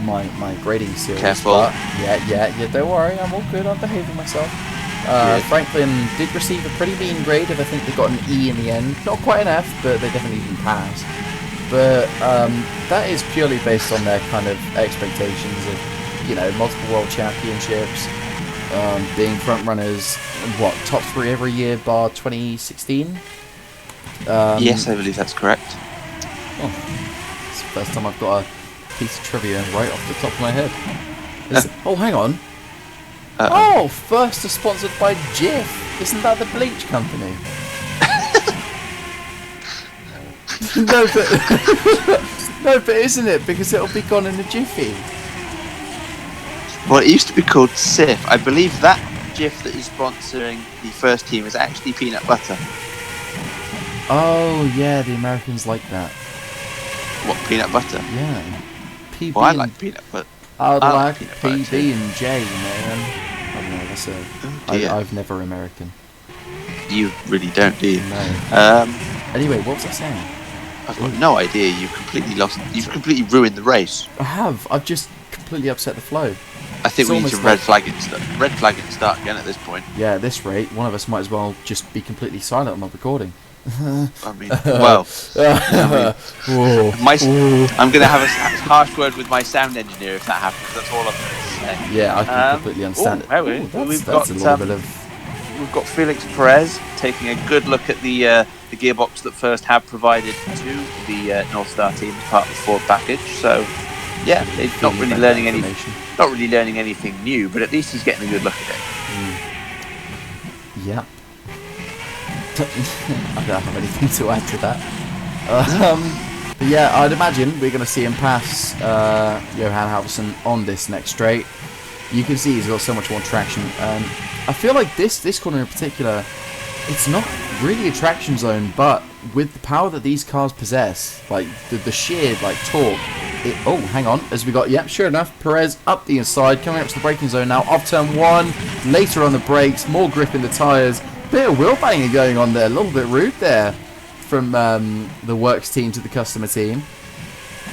my grading series. Careful. But yeah, don't worry, I'm all good. I'm behaving myself. Franklin did receive a pretty mean grade of, I think they got an E in the end. Not quite an F, but they definitely didn't pass. But that is purely based on their kind of expectations of, you know, multiple world championships, being front runners, what, top 3 every year bar 2016? Yes, I believe that's correct. Oh, it's the first time I've got a piece of trivia right off the top of my head. Oh, hang on. Oh, first are sponsored by Jif. Isn't that the bleach company? No, but isn't it? Because it'll be gone in a jiffy. Well, it used to be called Sif. I believe that Jif that is sponsoring the first team is actually peanut butter. Oh, yeah, the Americans like that. What, peanut butter? Yeah. PB Well, I like peanut butter. I like peanut butter PB too. and J, man. I don't know, that's a... Oh, dear. I've never American. You really don't, do you? No. Anyway, what was I saying? I've got no idea. You've completely ruined the race. I have. I've just completely upset the flow. I think It's we need to almost red flag it and start again at this point. Yeah, at this rate, one of us might as well just be completely silent on the recording. I mean, well, Whoa. I'm going to have a harsh word with my sound engineer if that happens. That's all I'm going to say. Yeah, I can completely understand it. That's a little bit of... We've got Felix Perez taking a good look at the gearbox that First have provided to the North Star team as part of the Ford package. So, yeah, they're not really learning anything new, but at least he's getting a good look at it. Yeah. I don't have anything to add to that. But yeah, I'd imagine we're going to see him pass Johan Halvorsen on this next straight. You can see he's got so much more traction. I feel like this corner in particular, it's not really a traction zone, but with the power that these cars possess, like the sheer like torque. Oh, hang on, as we got, yep, sure enough, Perez up the inside, coming up to the braking zone now, off turn 1, later on the brakes, more grip in the tyres. Bit of wheel banging going on there, a little bit rude there from the works team to the customer team.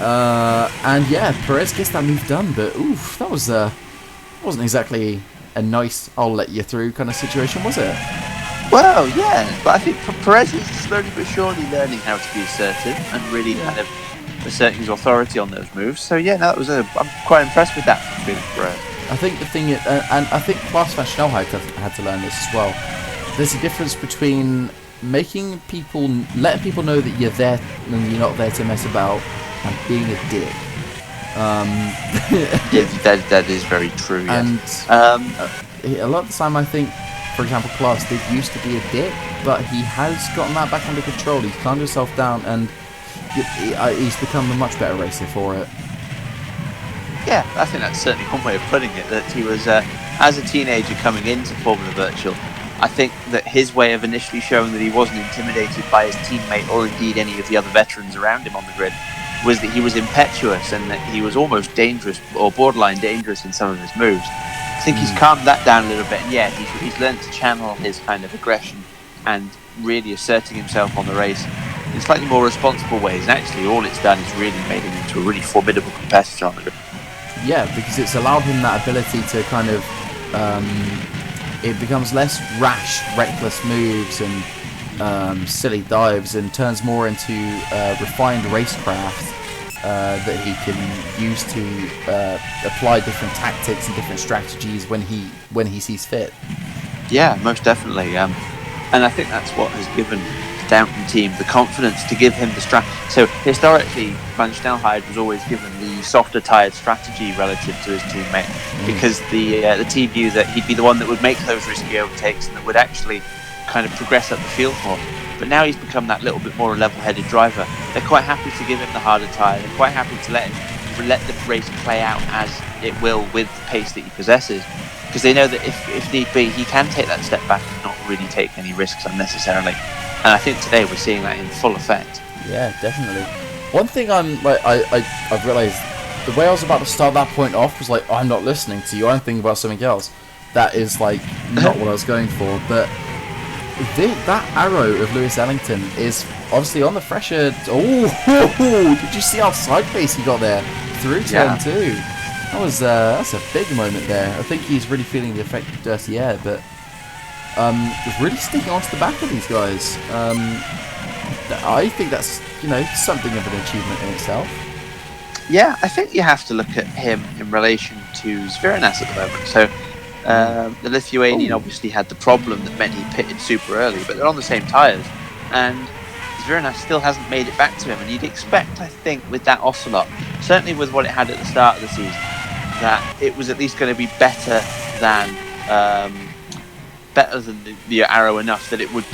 And yeah, Perez gets that move done, but oof, that wasn't exactly a nice I'll let you through kind of situation, was it? Well, yeah, but I think Perez is slowly but surely learning how to be assertive and really kind of asserting his authority on those moves. So yeah, no, I'm quite impressed with that from Felix Perez. I think the thing is, and I think Klaas van Snelheid had to learn this as well. There's a difference between letting people know that you're there and you're not there to mess about, and being a dick. Yeah, that is very true. Yes. And a lot of the time, I think, for example, Klaas did used to be a dick, but he has gotten that back under control. He's calmed himself down, and he's become a much better racer for it. Yeah, I think that's certainly one way of putting it. That he was, as a teenager coming into Formula Virtual, I think that his way of initially showing that he wasn't intimidated by his teammate or indeed any of the other veterans around him on the grid was that he was impetuous and that he was almost dangerous or borderline dangerous in some of his moves. I think he's calmed that down a little bit, and yeah, he's learned to channel his kind of aggression and really asserting himself on the race in slightly more responsible ways. And actually, all it's done is really made him into a really formidable competitor on the grid. Yeah, because it's allowed him that ability to kind of it becomes less rash, reckless moves and silly dives, and turns more into refined racecraft that he can use to apply different tactics and different strategies when he sees fit. Yeah, most definitely. And I think that's what has given the Downton team the confidence to give him the strategy. So historically, Van Snelheid was always given the softer tired strategy relative to his teammate, because the team knew that he'd be the one that would make those risky overtakes and that would actually kind of progress up the field more. But now he's become that little bit more level-headed driver. They're quite happy to give him the harder tyre. They're quite happy to let the race play out as it will with the pace that he possesses, because they know that if need be, he can take that step back and not really take any risks unnecessarily. And I think today we're seeing that in full effect. Yeah, definitely. One thing I've realised, the way I was about to start that point off was like, oh, I'm not listening to you, I'm thinking about something else. That is like not what I was going for, but that arrow of Lewis Ellington is obviously on the fresher. Oh, did you see how sideways he got there through turn 2? That's a big moment there. I think he's really feeling the effect of dirty air, but really sticking onto the back of these guys. I think that's, something of an achievement in itself. Yeah, I think you have to look at him in relation to Zviranas at the moment. So the Lithuanian obviously had the problem that meant he pitted super early, but they're on the same tyres, and Zviranas still hasn't made it back to him. And you'd expect, I think, with that Ocelot, certainly with what it had at the start of the season, that it was at least going to be better than the Arrow enough that it would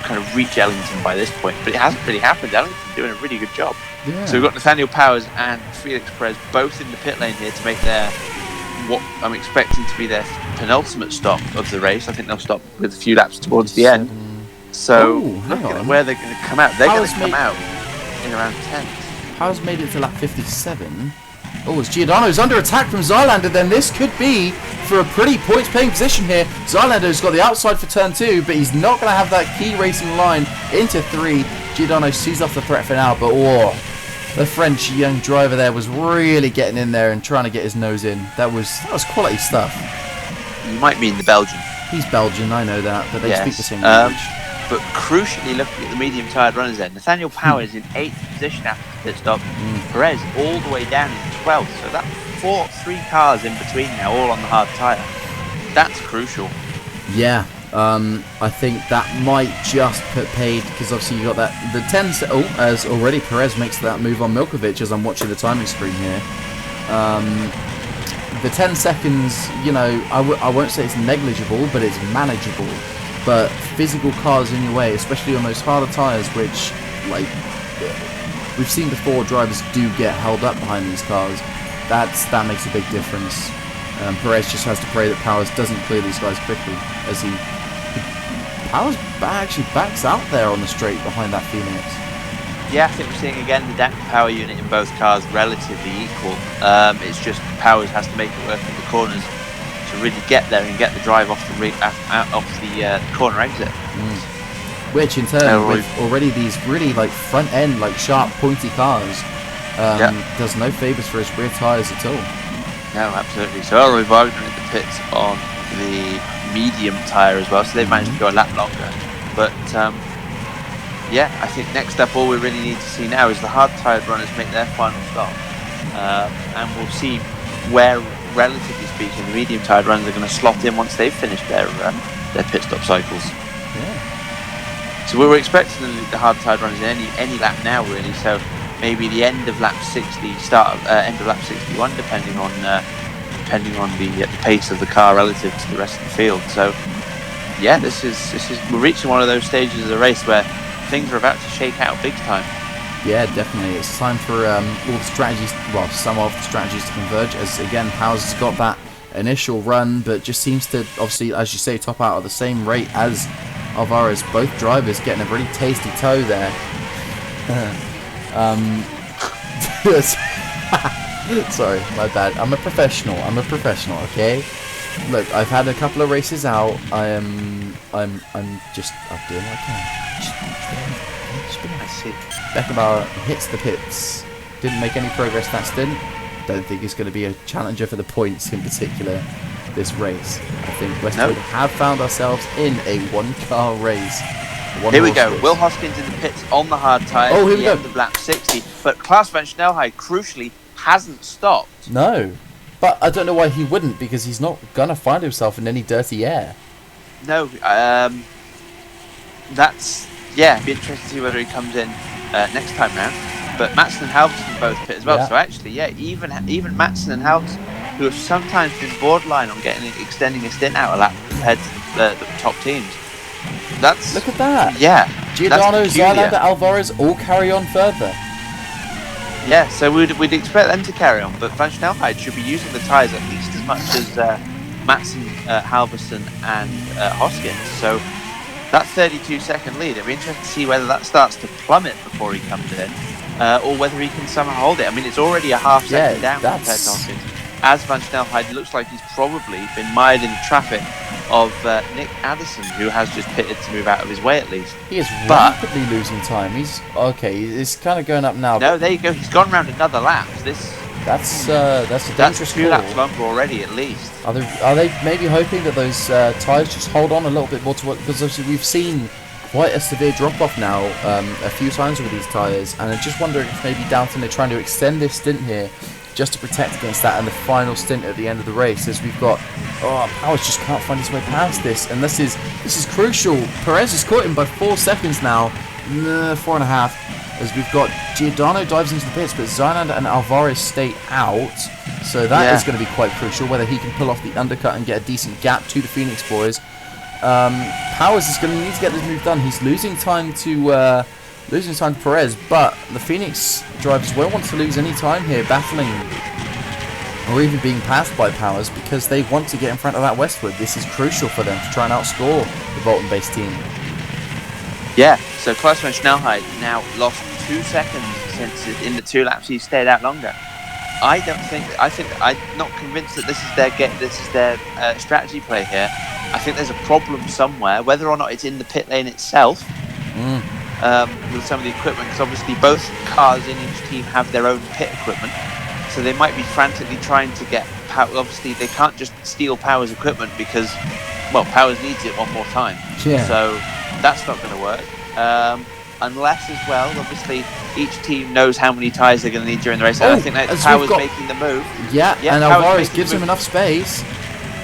kind of reach Ellington by this point. But it hasn't really happened. Ellington's doing a really good job. Yeah. So we've got Nathaniel Powers and Felix Perez both in the pit lane here to make what I'm expecting to be their penultimate stop of the race. I think they'll stop with a few laps towards the end. So looking at where they're going to come out, they're going to come out in around 10th. Powers made it to lap 57. Oh, as Giordano's under attack from Zylander, then this could be for a pretty points-paying position here. Zylander's got the outside for turn 2, but he's not going to have that key racing line into 3. Giordano sees off the threat for now, but the French young driver there was really getting in there and trying to get his nose in. That was quality stuff. You might mean the Belgian. He's Belgian, I know that, but they speak the same language. language. But crucially, looking at the medium-tyred runners there, Nathaniel Powers in 8th position after the pit stop. Perez all the way down in 12th. So that's 3 cars in between now, all on the hard tyre. That's crucial. Yeah, I think that might just put paid, because obviously you got the 10. As already Perez makes that move on Milkovic as I'm watching the timing screen here. The 10 seconds, I won't say it's negligible, but it's manageable. But physical cars in your way, especially on those harder tyres, which, we've seen before, drivers do get held up behind these cars. That makes a big difference. Perez just has to pray that Powers doesn't clear these guys quickly, as Powers actually backs out there on the straight behind that Phoenix. Yeah, I think we're seeing again the damper power unit in both cars relatively equal. It's just Powers has to make it work in the corners to really get there and get the drive off the corner exit. Which in turn, with already these really front end, sharp, pointy cars, does no favours for his rear tyres at all. No, absolutely. So Elroy Wagner in the pits on the medium tyre as well, so they've managed to go a lap longer. But I think next up all we really need to see now is the hard tyred runners make their final stop, and we'll see where, relatively speaking, the medium tyred runners are going to slot in once they've finished their pit stop cycles. Yeah. So we were expecting the hard tyred runners in any lap now really, so maybe the end of lap 60, end of lap 61, depending on the pace of the car relative to the rest of the field. So yeah, this is we're reaching one of those stages of the race where things are about to shake out big time. Yeah, definitely. It's time for all the strategies, some of the strategies to converge, as again Powers has got that initial run, but just seems to, obviously, as you say, top out at the same rate as Alvarez. Both drivers getting a really tasty tow there. Sorry, my bad. I'm a professional, okay? Look, I've had a couple of races out. I'm doing what I can. I see. Beckenbauer hits the pits. Didn't make any progress that stint. Don't think he's going to be a challenger for the points in particular this race. I think Westwood have found ourselves in a one-car race. Here we go. Will Hoskins in the pits on the hard tyre. Oh, here we go. End of lap 60. But Klaas van Snelheid, crucially, hasn't stopped. No. But I don't know why he wouldn't, because he's not going to find himself in any dirty air. No. That's... Yeah, it'd be interesting to see whether he comes in next time round. But Madsen and Halverson both pit as well. Yeah. So actually, even Madsen and Halverson, who have sometimes been borderline on extending a stint out a lap compared to the top teams. Look at that. Yeah. Giordano, Zylander, Alvarez all carry on further. Yeah, so we'd expect them to carry on, but Van Snelheid should be using the tyres at least as much as Madsen, Halverson and Hoskins. So that 32-second lead, it'll be interesting to see whether that starts to plummet before he comes in, or whether he can somehow hold it. I mean, it's already a half second down compared to Hoskins. As Van Snelheid looks like he's probably been mired in the traffic of Nick Addison, who has just pitted to move out of his way at least. He is rapidly losing time. He's okay. It's kind of going up now. No, there you go. He's gone round another lap. That's a dangerous That's 2 call. laps longer already, at least. Are they maybe hoping that those tyres just hold on a little bit more to what? Because obviously we've seen quite a severe drop-off now a few times with these tyres, and I'm just wondering if maybe Downton are trying to extend this stint here just to protect against that and the final stint at the end of the race, as we've got Powers just can't find his way past this, and this is crucial. Perez has caught him by 4 seconds now, 4.5, as we've got Giordano dives into the pits, but Zylander and Alvarez stay out, so that is going to be quite crucial, whether he can pull off the undercut and get a decent gap to the Phoenix boys. Powers is going to need to get this move done. He's losing time to Perez, but the Phoenix drivers won't want to lose any time here battling or even being passed by Powers, because they want to get in front of that Westwood. This is crucial for them to try and outscore the Bolton-based team. Yeah, so Klaus van Snelheid now lost 2 seconds since in the 2 laps he stayed out longer. I think I'm not convinced that this is their strategy play here. I think there's a problem somewhere, whether or not it's in the pit lane itself, with some of the equipment, because obviously both cars in each team have their own pit equipment, so they might be frantically trying to get power. Obviously they can't just steal Powers' equipment because, well, Powers needs it one more time. Yeah. So that's not going to work. Unless, as well, obviously each team knows how many tyres they're going to need during the race. And I think that Powers making the move. Yeah, and Alvarez gives him enough space.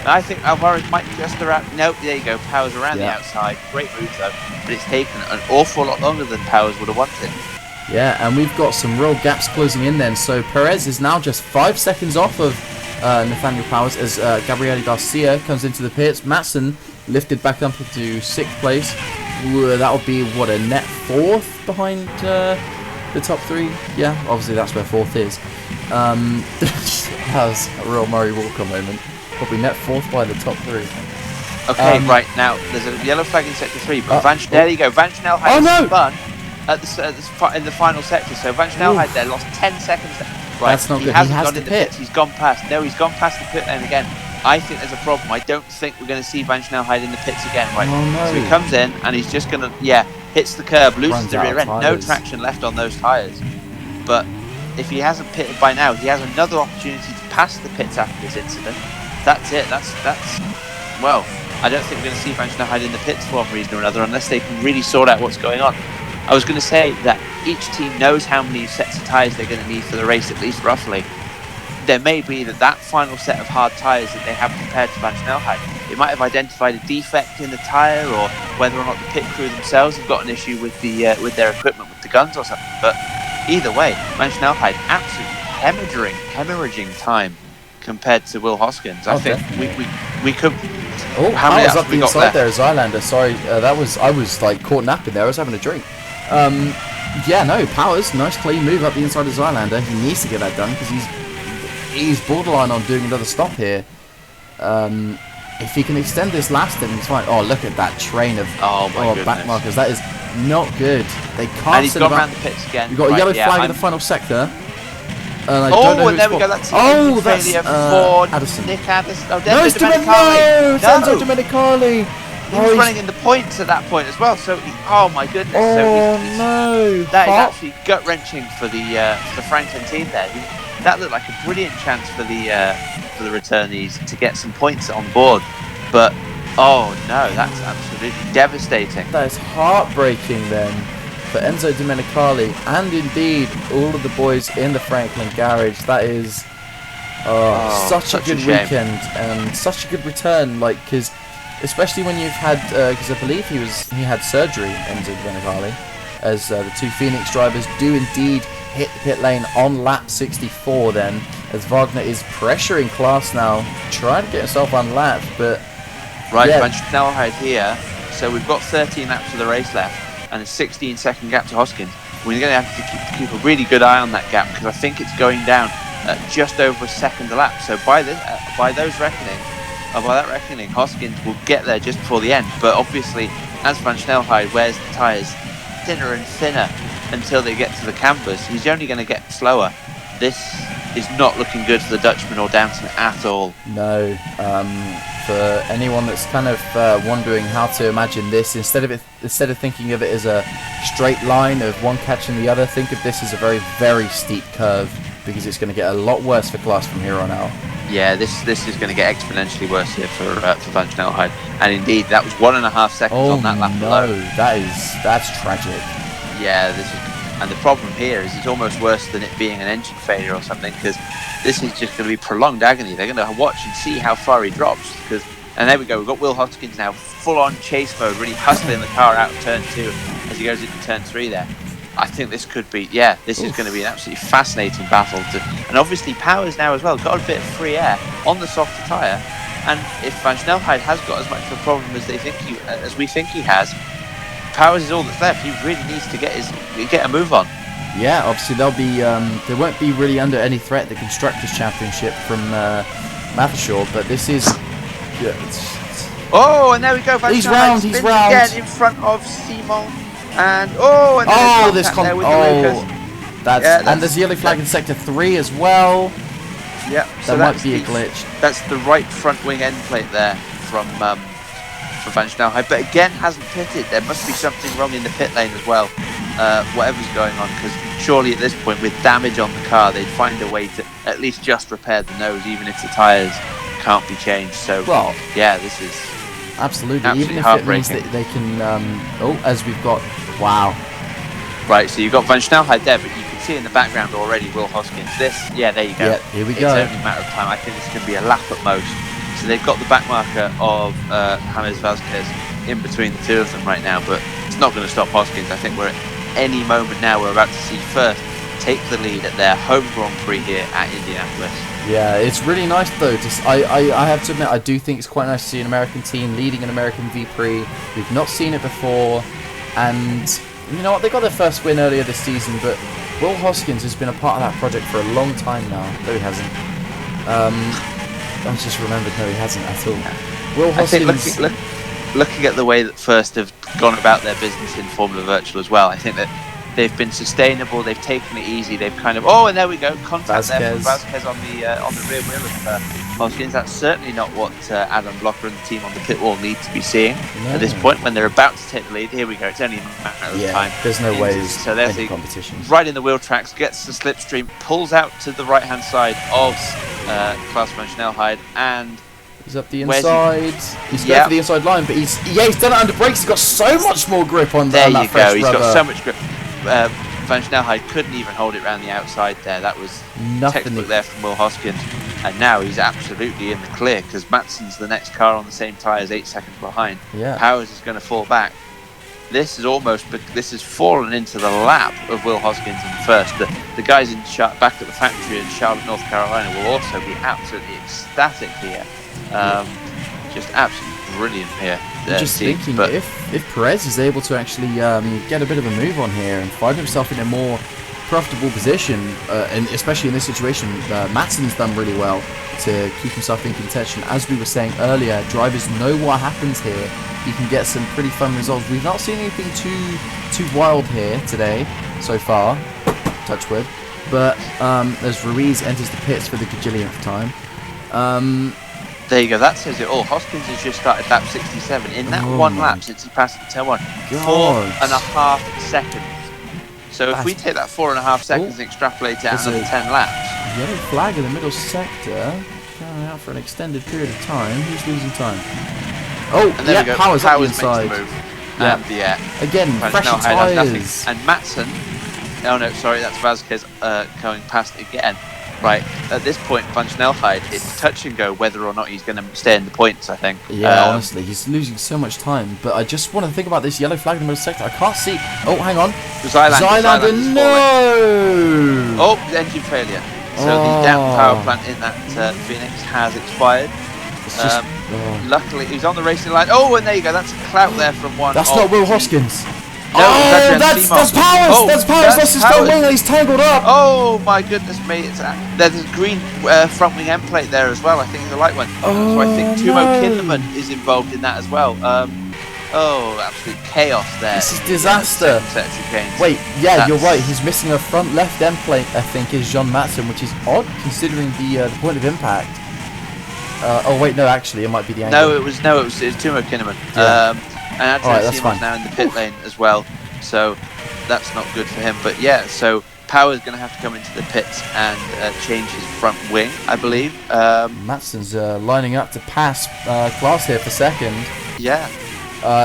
I think Alvarez might just around. Nope, there you go. Powers around the outside. Great move though, but it's taken an awful lot longer than Powers would have wanted. Yeah, and we've got some real gaps closing in then. So Perez is now just 5 seconds off of Nathaniel Powers as Gabriele Garcia comes into the pits. Matson lifted back up into 6th place. That would be, what, a net 4th behind the top 3? Yeah, obviously that's where 4th is. That was a real Murray Walker moment. Probably net 4th by the top 3. Okay, right, now there's a yellow flag in sector 3, but there you go. Van Snelheid spun in the final sector, so Van Snelheid there lost 10 seconds there. Right, that's not good. He hasn't has gone the in the pit. pits, he's gone past. No, he's gone past the pit lane again. I think there's a problem. I don't think we're going to see Van Snelheid in the pits again. Right, so he comes in and he's just going to, hits the curb, loses the rear end. No traction left on those tyres. But if he hasn't pitted by now, he has another opportunity to pass the pits after this incident. That's it. That's well, I don't think we're going to see Van Snelheid in the pits for one reason or another, unless they can really sort out what's going on. I was going to say that each team knows how many sets of tyres they're going to need for the race, at least roughly. There may be that final set of hard tyres that they have prepared for Van Snelheid, it might have identified a defect in the tyre, or whether or not the pit crew themselves have got an issue with with their equipment, with the guns or something. But either way, Van Snelheid absolutely hemorrhaging time compared to Will Hoskins. I think we could. Oh, how many was up we the got inside there, Zylander. Sorry, I was like caught napping there. I was having a drink. Yeah, no, Powers, nice clean move up the inside of Zylander. He needs to get that done because he's borderline on doing another stop here. If he can extend this last, then he's fine. Oh, look at that train of back markers. That is not good. They can't. And he's gone around the pits again. We've got a yellow flag in the final sector. And there we go. That's failure for Addison. Nick Addison. Oh, no, it's Domenicali. Enzo Domenicali. He was running in the points at that point as well. So, oh my goodness. No. That is actually gut wrenching for the Franklin team there. That looked like a brilliant chance for the returnees to get some points on board, but oh no, that's absolutely devastating. That is heartbreaking then for Enzo Domenicali and indeed all of the boys in the Franklin garage. That is such a good weekend and such a good return. Like, because especially when you've had, because I believe he had surgery, Enzo Domenicali, as the two Phoenix drivers do indeed hit the pit lane on lap 64 then, as Wagner is pressuring Klaas now, trying to get himself unlapped, but right, Van Snelheid here, so we've got 13 laps of the race left and a 16-second gap to Hoskins. We're going to have to keep a really good eye on that gap, because I think it's going down at just over a second a lap, so by that reckoning, Hoskins will get there just before the end, but obviously as Van Snelheid wears the tyres thinner and thinner until they get to the campers, he's only going to get slower. This is not looking good for the Dutchman or Downton at all. No. For anyone that's kind of wondering how to imagine this, instead of thinking of it as a straight line of one catching the other, think of this as a very, very steep curve because it's going to get a lot worse for Klaas from here on out. Yeah, this is going to get exponentially worse here for Van Snelheid. And indeed, that was 1.5 seconds on that lap alone. That's tragic. Yeah, and the problem here is it's almost worse than it being an engine failure or something, because this is just going to be prolonged agony. They're going to watch and see how far he drops. And there we go, we've got Will Hoskins now full-on chase mode, really hustling the car out of turn 2 as he goes into turn 3 there. I think this could be, this is going to be an absolutely fascinating battle. And obviously Powers now as well, got a bit of free air on the softer tyre. And if Van Snelheid has got as much of a problem as we think he has, Powers is all that's left. He really needs to get a move on. Yeah, obviously they won't be really under any threat, the Constructors' Championship from Mathershaw, but this is... Yeah, oh, and there we go. Van he's round again in front of Simon. And this there with the and there's a yellow flag in sector 3 as well. Yeah, so that might be a glitch. That's the right front wing end plate there from Van Snelheid, but again hasn't pitted. There must be something wrong in the pit lane as well. Whatever's going on, because surely at this point, with damage on the car, they'd find a way to at least just repair the nose, even if the tyres can't be changed. So this is absolutely even if it means that they can as we've got right, so you've got Van Snelheid there, but you can see in the background already Will Hoskins. There you go. Yeah, here we go. It's only a matter of time. I think this could be a lap at most. So they've got the back marker of James Vasquez in between the two of them right now, but it's not going to stop Hoskins. I think we're at any moment now we're about to see First take the lead at their home Grand Prix here at Indianapolis. Yeah, it's really nice though. I have to admit, I do think it's quite nice to see an American team leading an American V-Prix. We've not seen it before, and you know what? They got their first win earlier this season, but Will Hoskins has been a part of that project for a long time now. No, he hasn't. I just remembered, no, he hasn't at all. Will Hoskins... I think looking at the way that First have gone about their business in Formula Virtual as well, I think that they've been sustainable. They've taken it easy. They've kind of and there we go, contact there from Vasquez on the rear wheel of Hoskins. That's certainly not what Adam Blocker and the team on the pit wall need to be seeing at this point when they're about to take the lead. Here we go. It's only a matter of time. There's no ways. So there's the competition. Right in the wheel tracks, gets the slipstream, pulls out to the right hand side of Klaas van Snelheid, and he's up the inside. He's going for the inside line, but he's done it under brakes. He's got so much more grip on there. There you go. He's got so much grip. Van Snelheid couldn't even hold it around the outside there. That was textbook there from Will Hoskins. And now he's absolutely in the clear, because Matsson's the next car on the same tyres, 8 seconds behind. Yeah. Powers is going to fall back. This has fallen into the lap of Will Hoskins in first. The guys back at the factory in Charlotte, North Carolina will also be absolutely ecstatic here. Just absolutely brilliant here. Just thinking, if Perez is able to actually get a bit of a move on here and find himself in a more profitable position, and especially in this situation, Matsson's done really well to keep himself in contention. As we were saying earlier, drivers know what happens here. You can get some pretty fun results. We've not seen anything too wild here today so far, touch wood, but as Ruiz enters the pits for the gajillionth time. There you go, that says it all. Hoskins has just started lap 67 in that one lap since he passed the turn 1. 4.5 seconds. So if we take that 4.5 seconds and extrapolate it out another 10 laps. Yellow flag in the middle sector, going out for an extended period of time. Who's losing time? And there we go. Powers up the makes inside. the move. Again, fresh tyres. And Matsson, oh no, sorry, that's Vasquez going past again. Right, at this point, Van Snelheid, it's touch and go whether or not he's going to stay in the points, I think. Yeah, honestly, he's losing so much time. But I just want to think about this yellow flag in the middle sector. I can't see. Oh, hang on. Zylander, no! Oh, engine failure. So the damp power plant in that Phoenix has expired. Luckily, he's on the racing line. Oh, and there you go. That's a clout there from one. That's not Will Hoskins. No, that's Powers! That's Powers! That's his front wing and he's tangled up! Oh my goodness me, there's a green front wing end plate there as well, I think it's a light one. So I think Timo Kinderman is involved in that as well. Absolute chaos there. This is disaster. Wait, you're right, he's missing a front left end plate, I think, is John Matsson, which is odd considering the point of impact. Actually, it might be the angle. It was Timo Kinderman. Yeah. And Antonio Simon's now in the pit lane as well, so that's not good for him. But yeah, so Power's going to have to come into the pits and change his front wing, I believe. Matson's lining up to pass Klaus here for second. Yeah.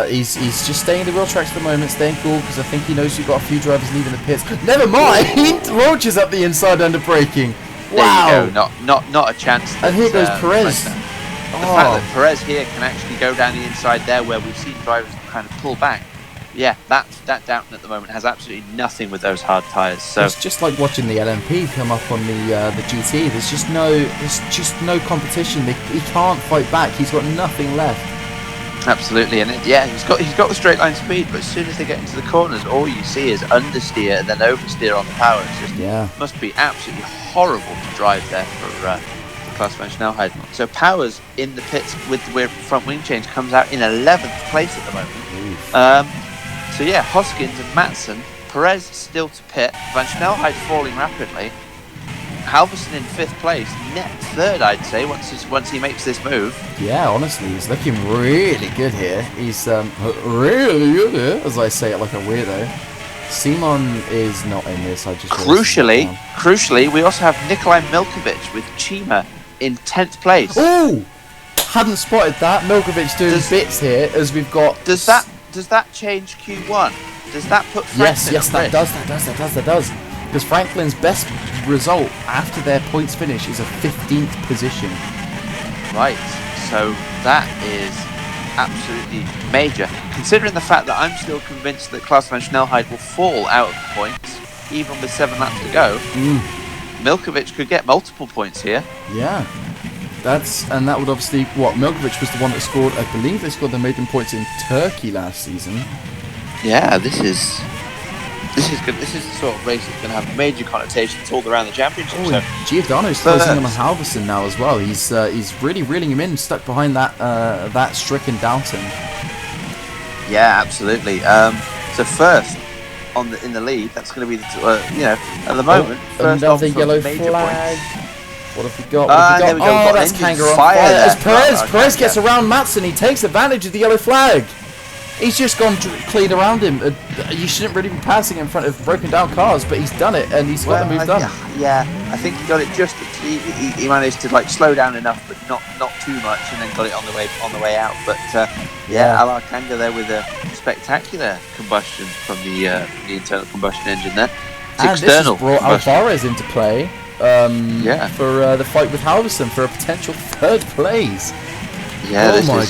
He's just staying in the real tracks at the moment, staying cool, because I think he knows you've got a few drivers leaving the pits. Never mind! Launches up the inside under braking. Wow! There you go. Not a chance. And here goes Perez. The fact that Perez here can actually go down the inside there, where we've seen drivers kind of pull back. Yeah, that Downton at the moment has absolutely nothing with those hard tyres. So it's just like watching the LMP come up on the GT. There's just no competition. He can't fight back. He's got nothing left. Absolutely, and he's got the straight line speed, but as soon as they get into the corners, all you see is understeer and then oversteer on the power. It's just must be absolutely horrible to drive there for Klaus van Snelheid. So Powers in the pits with the front wing change comes out in 11th place at the moment. So yeah, Hoskins and Matson, Perez still to pit, Van Snelheid falling rapidly, Halverson in 5th place, net 3rd I'd say once he makes this move. Yeah, honestly, he's looking really good here. He's really good here, as I say it like a weirdo. Simon is not in this. I just crucially, we also have Nikolai Milkovic with Chima in 10th place. Ooh, hadn't spotted that. Milkovic doing bits here as we've got. Does that change Q1? Does that put Franklin Yes, that does. Because Franklin's best result after their points finish is a 15th position. Right, so that is absolutely major. Considering the fact that I'm still convinced that Klaus van Snelheid will fall out of the points, even with 7 laps to go, Milkovic could get multiple points here. Yeah. And that would obviously, Milkovic was the one that scored, I believe they scored their maiden points in Turkey last season. Yeah, this is good. This is the sort of race that's going to have major connotations all around the championship. Oh, Giordano's closing in on Halverson now as well. He's really reeling him in, stuck behind that stricken Downton. Yeah, absolutely. So first in the lead, that's going to be at the moment first another yellow major flag. points. What have we got? There we go. Oh, that's Kangaroo. As Perez gets around Matson, he takes advantage of the yellow flag. He's just gone clean around him. You shouldn't really be passing in front of broken down cars, but he's done it, and he's got the move done. Yeah, I think he got it just. He managed to slow down enough, but not too much, and then got it on the way out. But Alar Kanga there with a spectacular combustion from the internal combustion engine there. And external this has brought Alvarez into play. For the fight with Halverson for a potential 3rd place. Yeah, oh my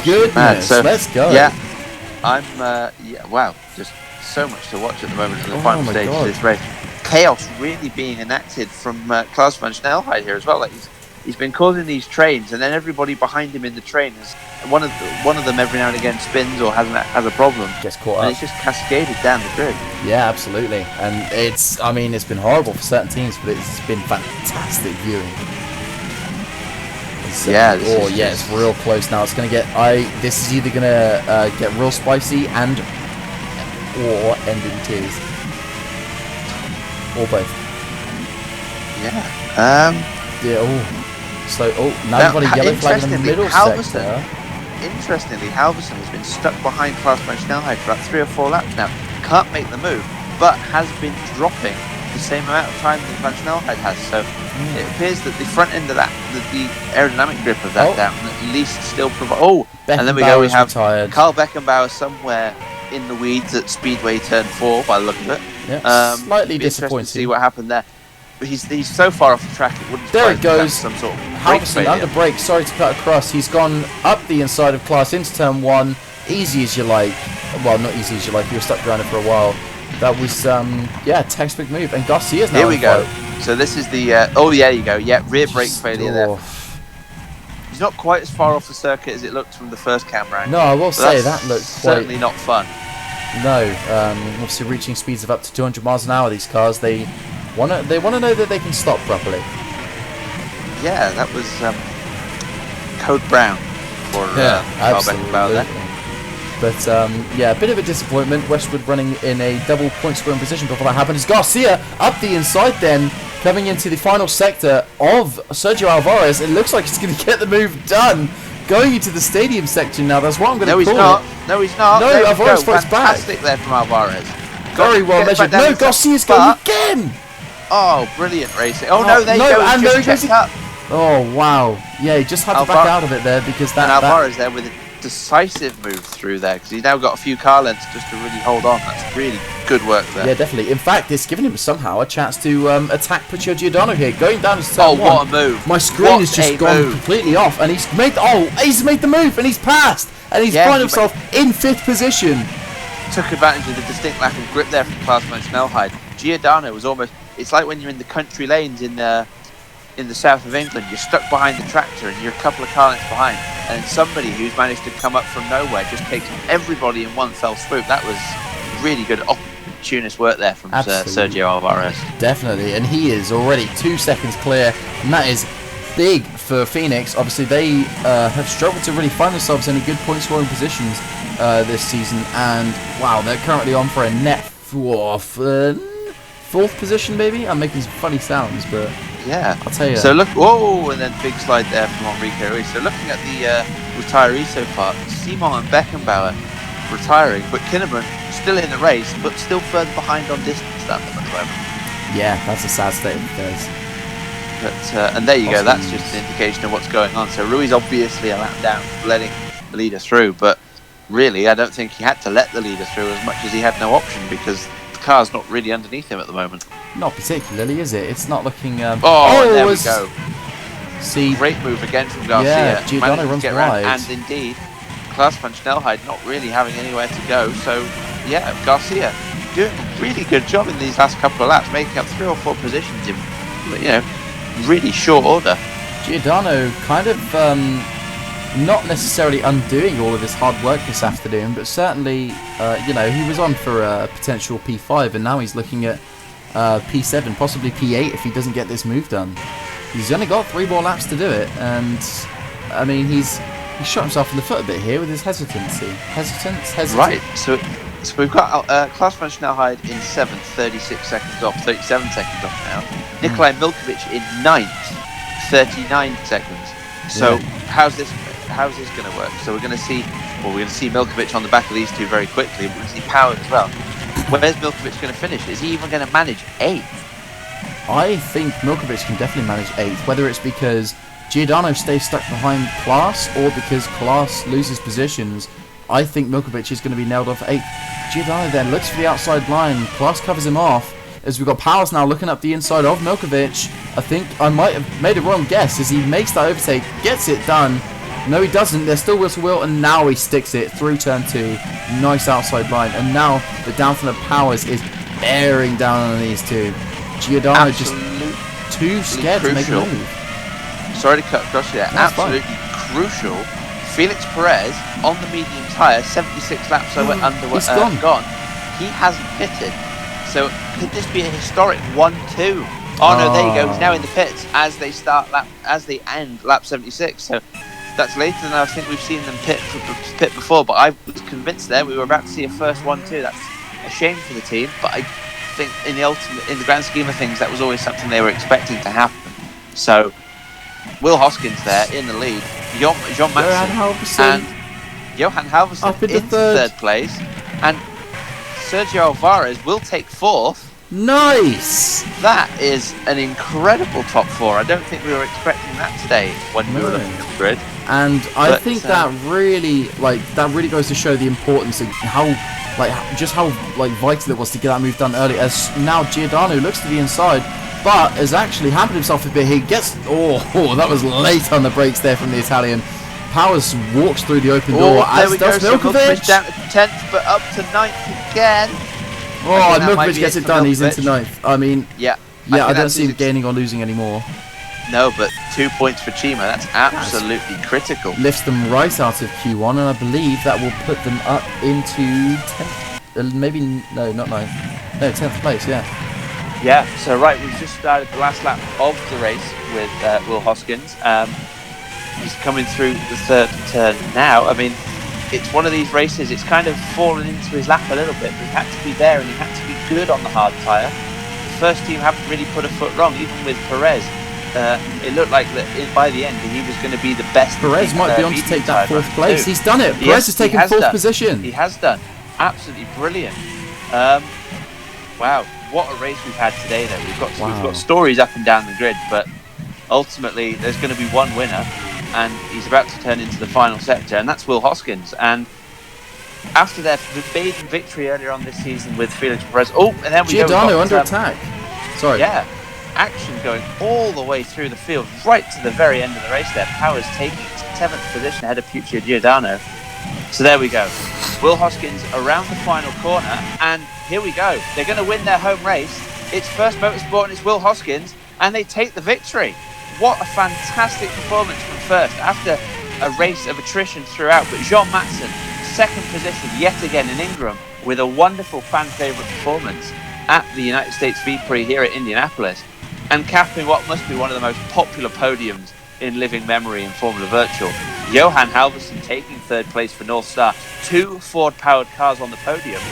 goodness! So, let's go. Yeah, wow, just so much to watch at the moment in the final stage of this race. Chaos really being enacted from Klaus van Snelheid here as well. Like he's been causing these trains, and then everybody behind him in the train is one of them every now and again spins or has a problem. Gets caught up. And it's just cascaded down the grid. Yeah, absolutely. And it's been horrible for certain teams, but it's been fantastic viewing. It's real close now. It's gonna get. This is either gonna get real spicy or end in tears, or both. Yeah. So now we've got a yellow flag in the middle sector. Interestingly, Halverson has been stuck behind Klaus van Snelheid for about 3 or 4 laps now. Can't make the move, but has been dropping the same amount of time that Van Snelheid has. So it appears that the front end of the aerodynamic grip of that down at least still provides. And then we have Carl Beckenbauer somewhere in the weeds at Speedway turn 4 by the look of it. Yeah, slightly disappointing. To see what happened there. But he's so far off the track it wouldn't. There it goes. Some sort of Halverson under brake. Sorry to cut across. He's gone up the inside of Klaus into turn 1. Easy as you like. Well, not easy as you like. You were stuck behind it for a while. That was textbook move. And Garcia's now. Here we go. So this is the there you go. Yeah, rear brake failure there. He's not quite as far off the circuit as it looked from the first camera angle. No, I will say that looks certainly not fun. No, obviously reaching speeds of up to 200 miles an hour. These cars, they want to know that they can stop properly. Yeah, that was Code Brown for Carl Beckenbauer there. But a bit of a disappointment. Westwood running in a double point scoring position before that happened. As Garcia up the inside then, coming into the final sector of Sergio Alvarez. It looks like he's going to get the move done. Going into the stadium section now. That's what I'm going to call it. No, he's not. No, Alvarez fights back. Fantastic there from Alvarez. Very well Gets back measured. down No, the Garcia's but- going again. Oh, brilliant racing. Oh, no, there you no, go. and He there just he goes checked up. Oh, wow. Yeah, he just had to back out of it there because And that Alvaro's there with a decisive move through there because he's now got a few car lengths just to really hold on. That's really good work there. yeah, definitely. In fact, it's given him somehow a chance to attack Puccio Giordano here, going down to turn Oh, one. what a move. My screen has just gone completely off, and he's made the move, and he's passed, and he's found himself in 5th position. Took advantage of the distinct lack of grip there from Klaus van Snelheid. Giordano was almost, it's like when you're in the country lanes in the south of England, you're stuck behind the tractor and you're a couple of car lengths behind, and then somebody who's managed to come up from nowhere just takes everybody in one fell swoop. That was really good opportunist work there from Sergio Alvarez. Definitely, and he is already 2 seconds clear, and that is big for Phoenix. Obviously, they have struggled to really find themselves in any good point scoring positions this season, and wow, they're currently on for a net 4th position, maybe? I'm making some funny sounds, but yeah, I'll tell you. So look, whoa, and then big slide there from Enrique Ruiz. So looking at the retirees so far, Simon and Beckenbauer retiring, but Kinnaman still in the race, but still further behind on distance than them at the moment. Yeah, that's a sad state of affairs. But and there you go. That's just an indication of what's going on. So Ruiz obviously a lap down, letting the leader through, but really, I don't think he had to let the leader through as much as he had no option because the car's not really underneath him at the moment. Not particularly, is it? It's not looking. There we go. See, great move again from Garcia. Yeah, Giordano runs wide. And indeed, Klaus van Snelheid not really having anywhere to go. So, yeah, Garcia doing a really good job in these last couple of laps, making up 3 or 4 positions in, really short order. Giordano kind of not necessarily undoing all of his hard work this afternoon, but certainly, he was on for a potential P5, and now he's looking at P7, possibly P8 if he doesn't get this move done. He's only got 3 more laps to do it, and I mean he's shot himself in the foot a bit here with his hesitancy. Hesitant. Right. So we've got Klaus van Snelheid in 7th, 36 seconds off, 37 seconds off now. Nikolai Milkovic in 9th, 39 seconds. So how's this going to work? So we're going to see Milkovic on the back of these two very quickly. We're going to see Powers as well. Where's Milkovic going to finish? Is he even going to manage 8th? I think Milkovic can definitely manage 8th, whether it's because Giordano stays stuck behind Klaas or because Klaas loses positions. I think Milkovic is going to be nailed off 8th. Giordano then looks for the outside line. Klaas covers him off. As we've got Powers now looking up the inside of Milkovic. I think I might have made a wrong guess as he makes that overtake, gets it done. No, he doesn't. They're still wheel to wheel, and now he sticks it through turn 2. Nice outside line, and now the downforce of Powers is bearing down on these two. Giordano just too scared to make a move. Sorry to cut across you there. That's absolutely crucial. Felix Perez on the medium tyre, 76 laps over gone. He hasn't pitted. So could this be a historic 1-2? Oh no, there you go. He's now in the pits as they end lap 76. So that's later than I think we've seen them pit before. But I was convinced there we were about to see a first 1-2. That's a shame for the team, but I think in the grand scheme of things, that was always something they were expecting to happen. So Will Hoskins there in the lead, John Madsen and Johan Halvorsen up into third place, and Sergio Alvarez will take 4th. Nice! That is an incredible top 4. I don't think we were expecting that today when we were looking at the grid. And I think that really goes to show the importance of how vital it was to get that move done early. As now Giordano looks to the inside, but has actually hampered himself a bit. He gets that was late on the brakes there from the Italian. Powers walks through the open door, as does Milkovic. So down to 10th, but up to 9th again. And Milkovic gets it done. He's into 9th. I mean, I don't see him gaining or losing anymore. No, but 2 points for Chima. That's absolutely critical. Lifts them right out of Q1, and I believe that will put them up into 10th. Maybe no, not 9th. No, 10th place. Yeah. Yeah. So we've just started the last lap of the race with Will Hoskins. He's coming through the 3rd turn now. I mean, it's one of these races. It's kind of fallen into his lap a little bit. But he had to be there, and he had to be good on the hard tyre. The first team haven't really put a foot wrong, even with Perez. It looked like that by the end he was going to be the best. Perez might be on to take that 4th place. He's done it. Perez has taken 4th position. He has done. Absolutely brilliant. Wow, what a race we've had today though. We've got stories up and down the grid, but ultimately there's going to be one winner, and he's about to turn into the final sector, and that's Will Hoskins. And after their maiden victory earlier on this season with Felix Perez, and then we Giordano under attack. Sorry. Yeah, action going all the way through the field, right to the very end of the race there. Powers taking 7th position ahead of Puccio Giordano. So there we go. Will Hoskins around the final corner, and here we go. They're going to win their home race. It's First Motorsport and it's Will Hoskins, and they take the victory. What a fantastic performance from First after a race of attrition throughout. But Jean Matson, 2nd position yet again in Ingram, with a wonderful fan favourite performance at the United States V-Prix here at Indianapolis, and capping what must be one of the most popular podiums in living memory in Formula Virtual. Johan Halvorsen taking 3rd place for North Star, 2 Ford-powered cars on the podium,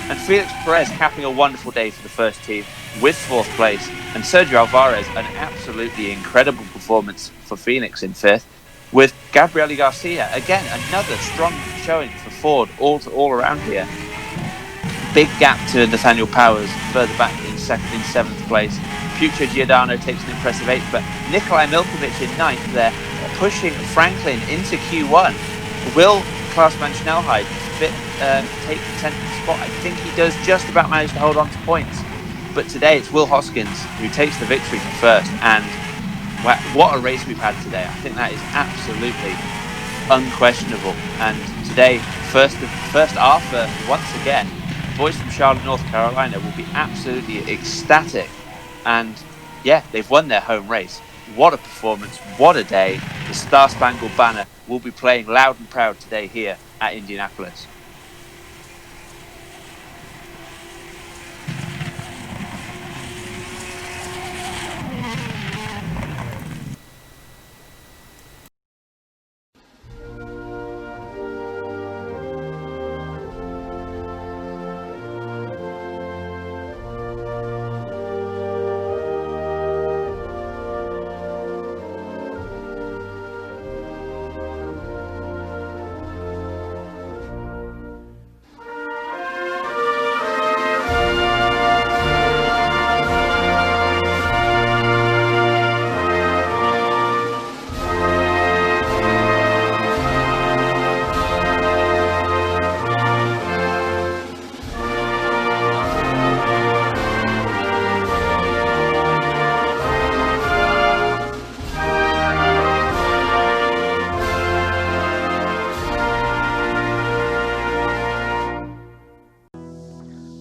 and Felix Perez capping a wonderful day for the first team with 4th place, and Sergio Alvarez, an absolutely incredible performance for Phoenix in 5th, with Gabriele Garcia, again, another strong showing for Ford all around here. Big gap to Nathaniel Powers further back in 7th place. Puccio Giordano takes an impressive 8th, but Nikolai Milkovic in 9th there, pushing Franklin into Q1. Will Klaus-Van Schnellheid take the 10th spot? I think he does just about manage to hold on to points. But today it's Will Hoskins who takes the victory for First, and what a race we've had today. I think that is absolutely unquestionable. And today, first our first once again. Boys from Charlotte, North Carolina will be absolutely ecstatic. And yeah, they've won their home race. What a performance, what a day. The Star Spangled Banner will be playing loud and proud today here at Indianapolis.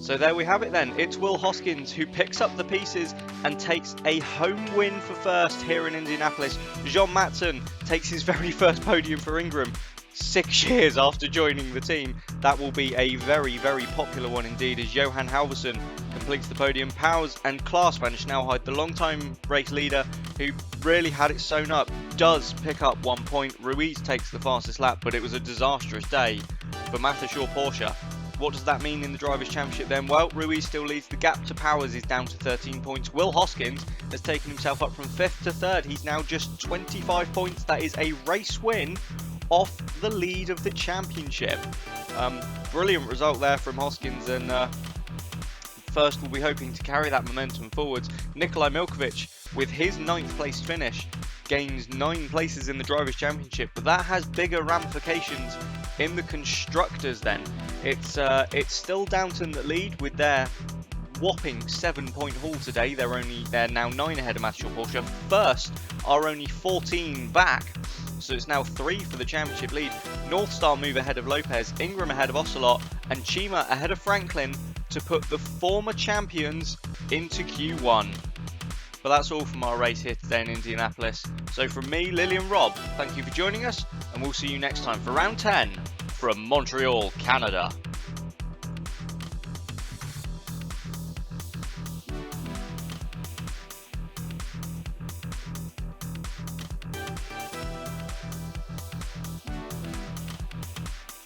So there we have it then. It's Will Hoskins who picks up the pieces and takes a home win for First here in Indianapolis. Jean Matson takes his very first podium for Ingram 6 years after joining the team. That will be a very, very popular one indeed, as Johan Halvorsen completes the podium. Powers and Klaus-Van Schnellheid, the long-time race leader who really had it sewn up, does pick up 1 point. Ruiz takes the fastest lap, but it was a disastrous day for Matthew Porsche. What does that mean in the Drivers' Championship then? Well, Ruiz still leads. The gap to Powers is down to 13 points. Will Hoskins has taken himself up from 5th to 3rd. He's now just 25 points. That is a race win off the lead of the championship. Brilliant result there from Hoskins, and First will be hoping to carry that momentum forwards. Nikolai Milkovic, with his 9th place finish, gains 9 places in the Drivers' Championship, but that has bigger ramifications in the Constructors then. It's still Downton that lead with their whopping 7-point haul today. They're now 9 ahead of Matthew Porsche. First are only 14 back, so it's now 3 for the championship lead. North Star move ahead of Lopez, Ingram ahead of Ocelot, and Chima ahead of Franklin to put the former champions into Q1. But that's all from our race here today in Indianapolis. So from me, Lily and Rob, thank you for joining us, and we'll see you next time for round 10 from Montreal, Canada.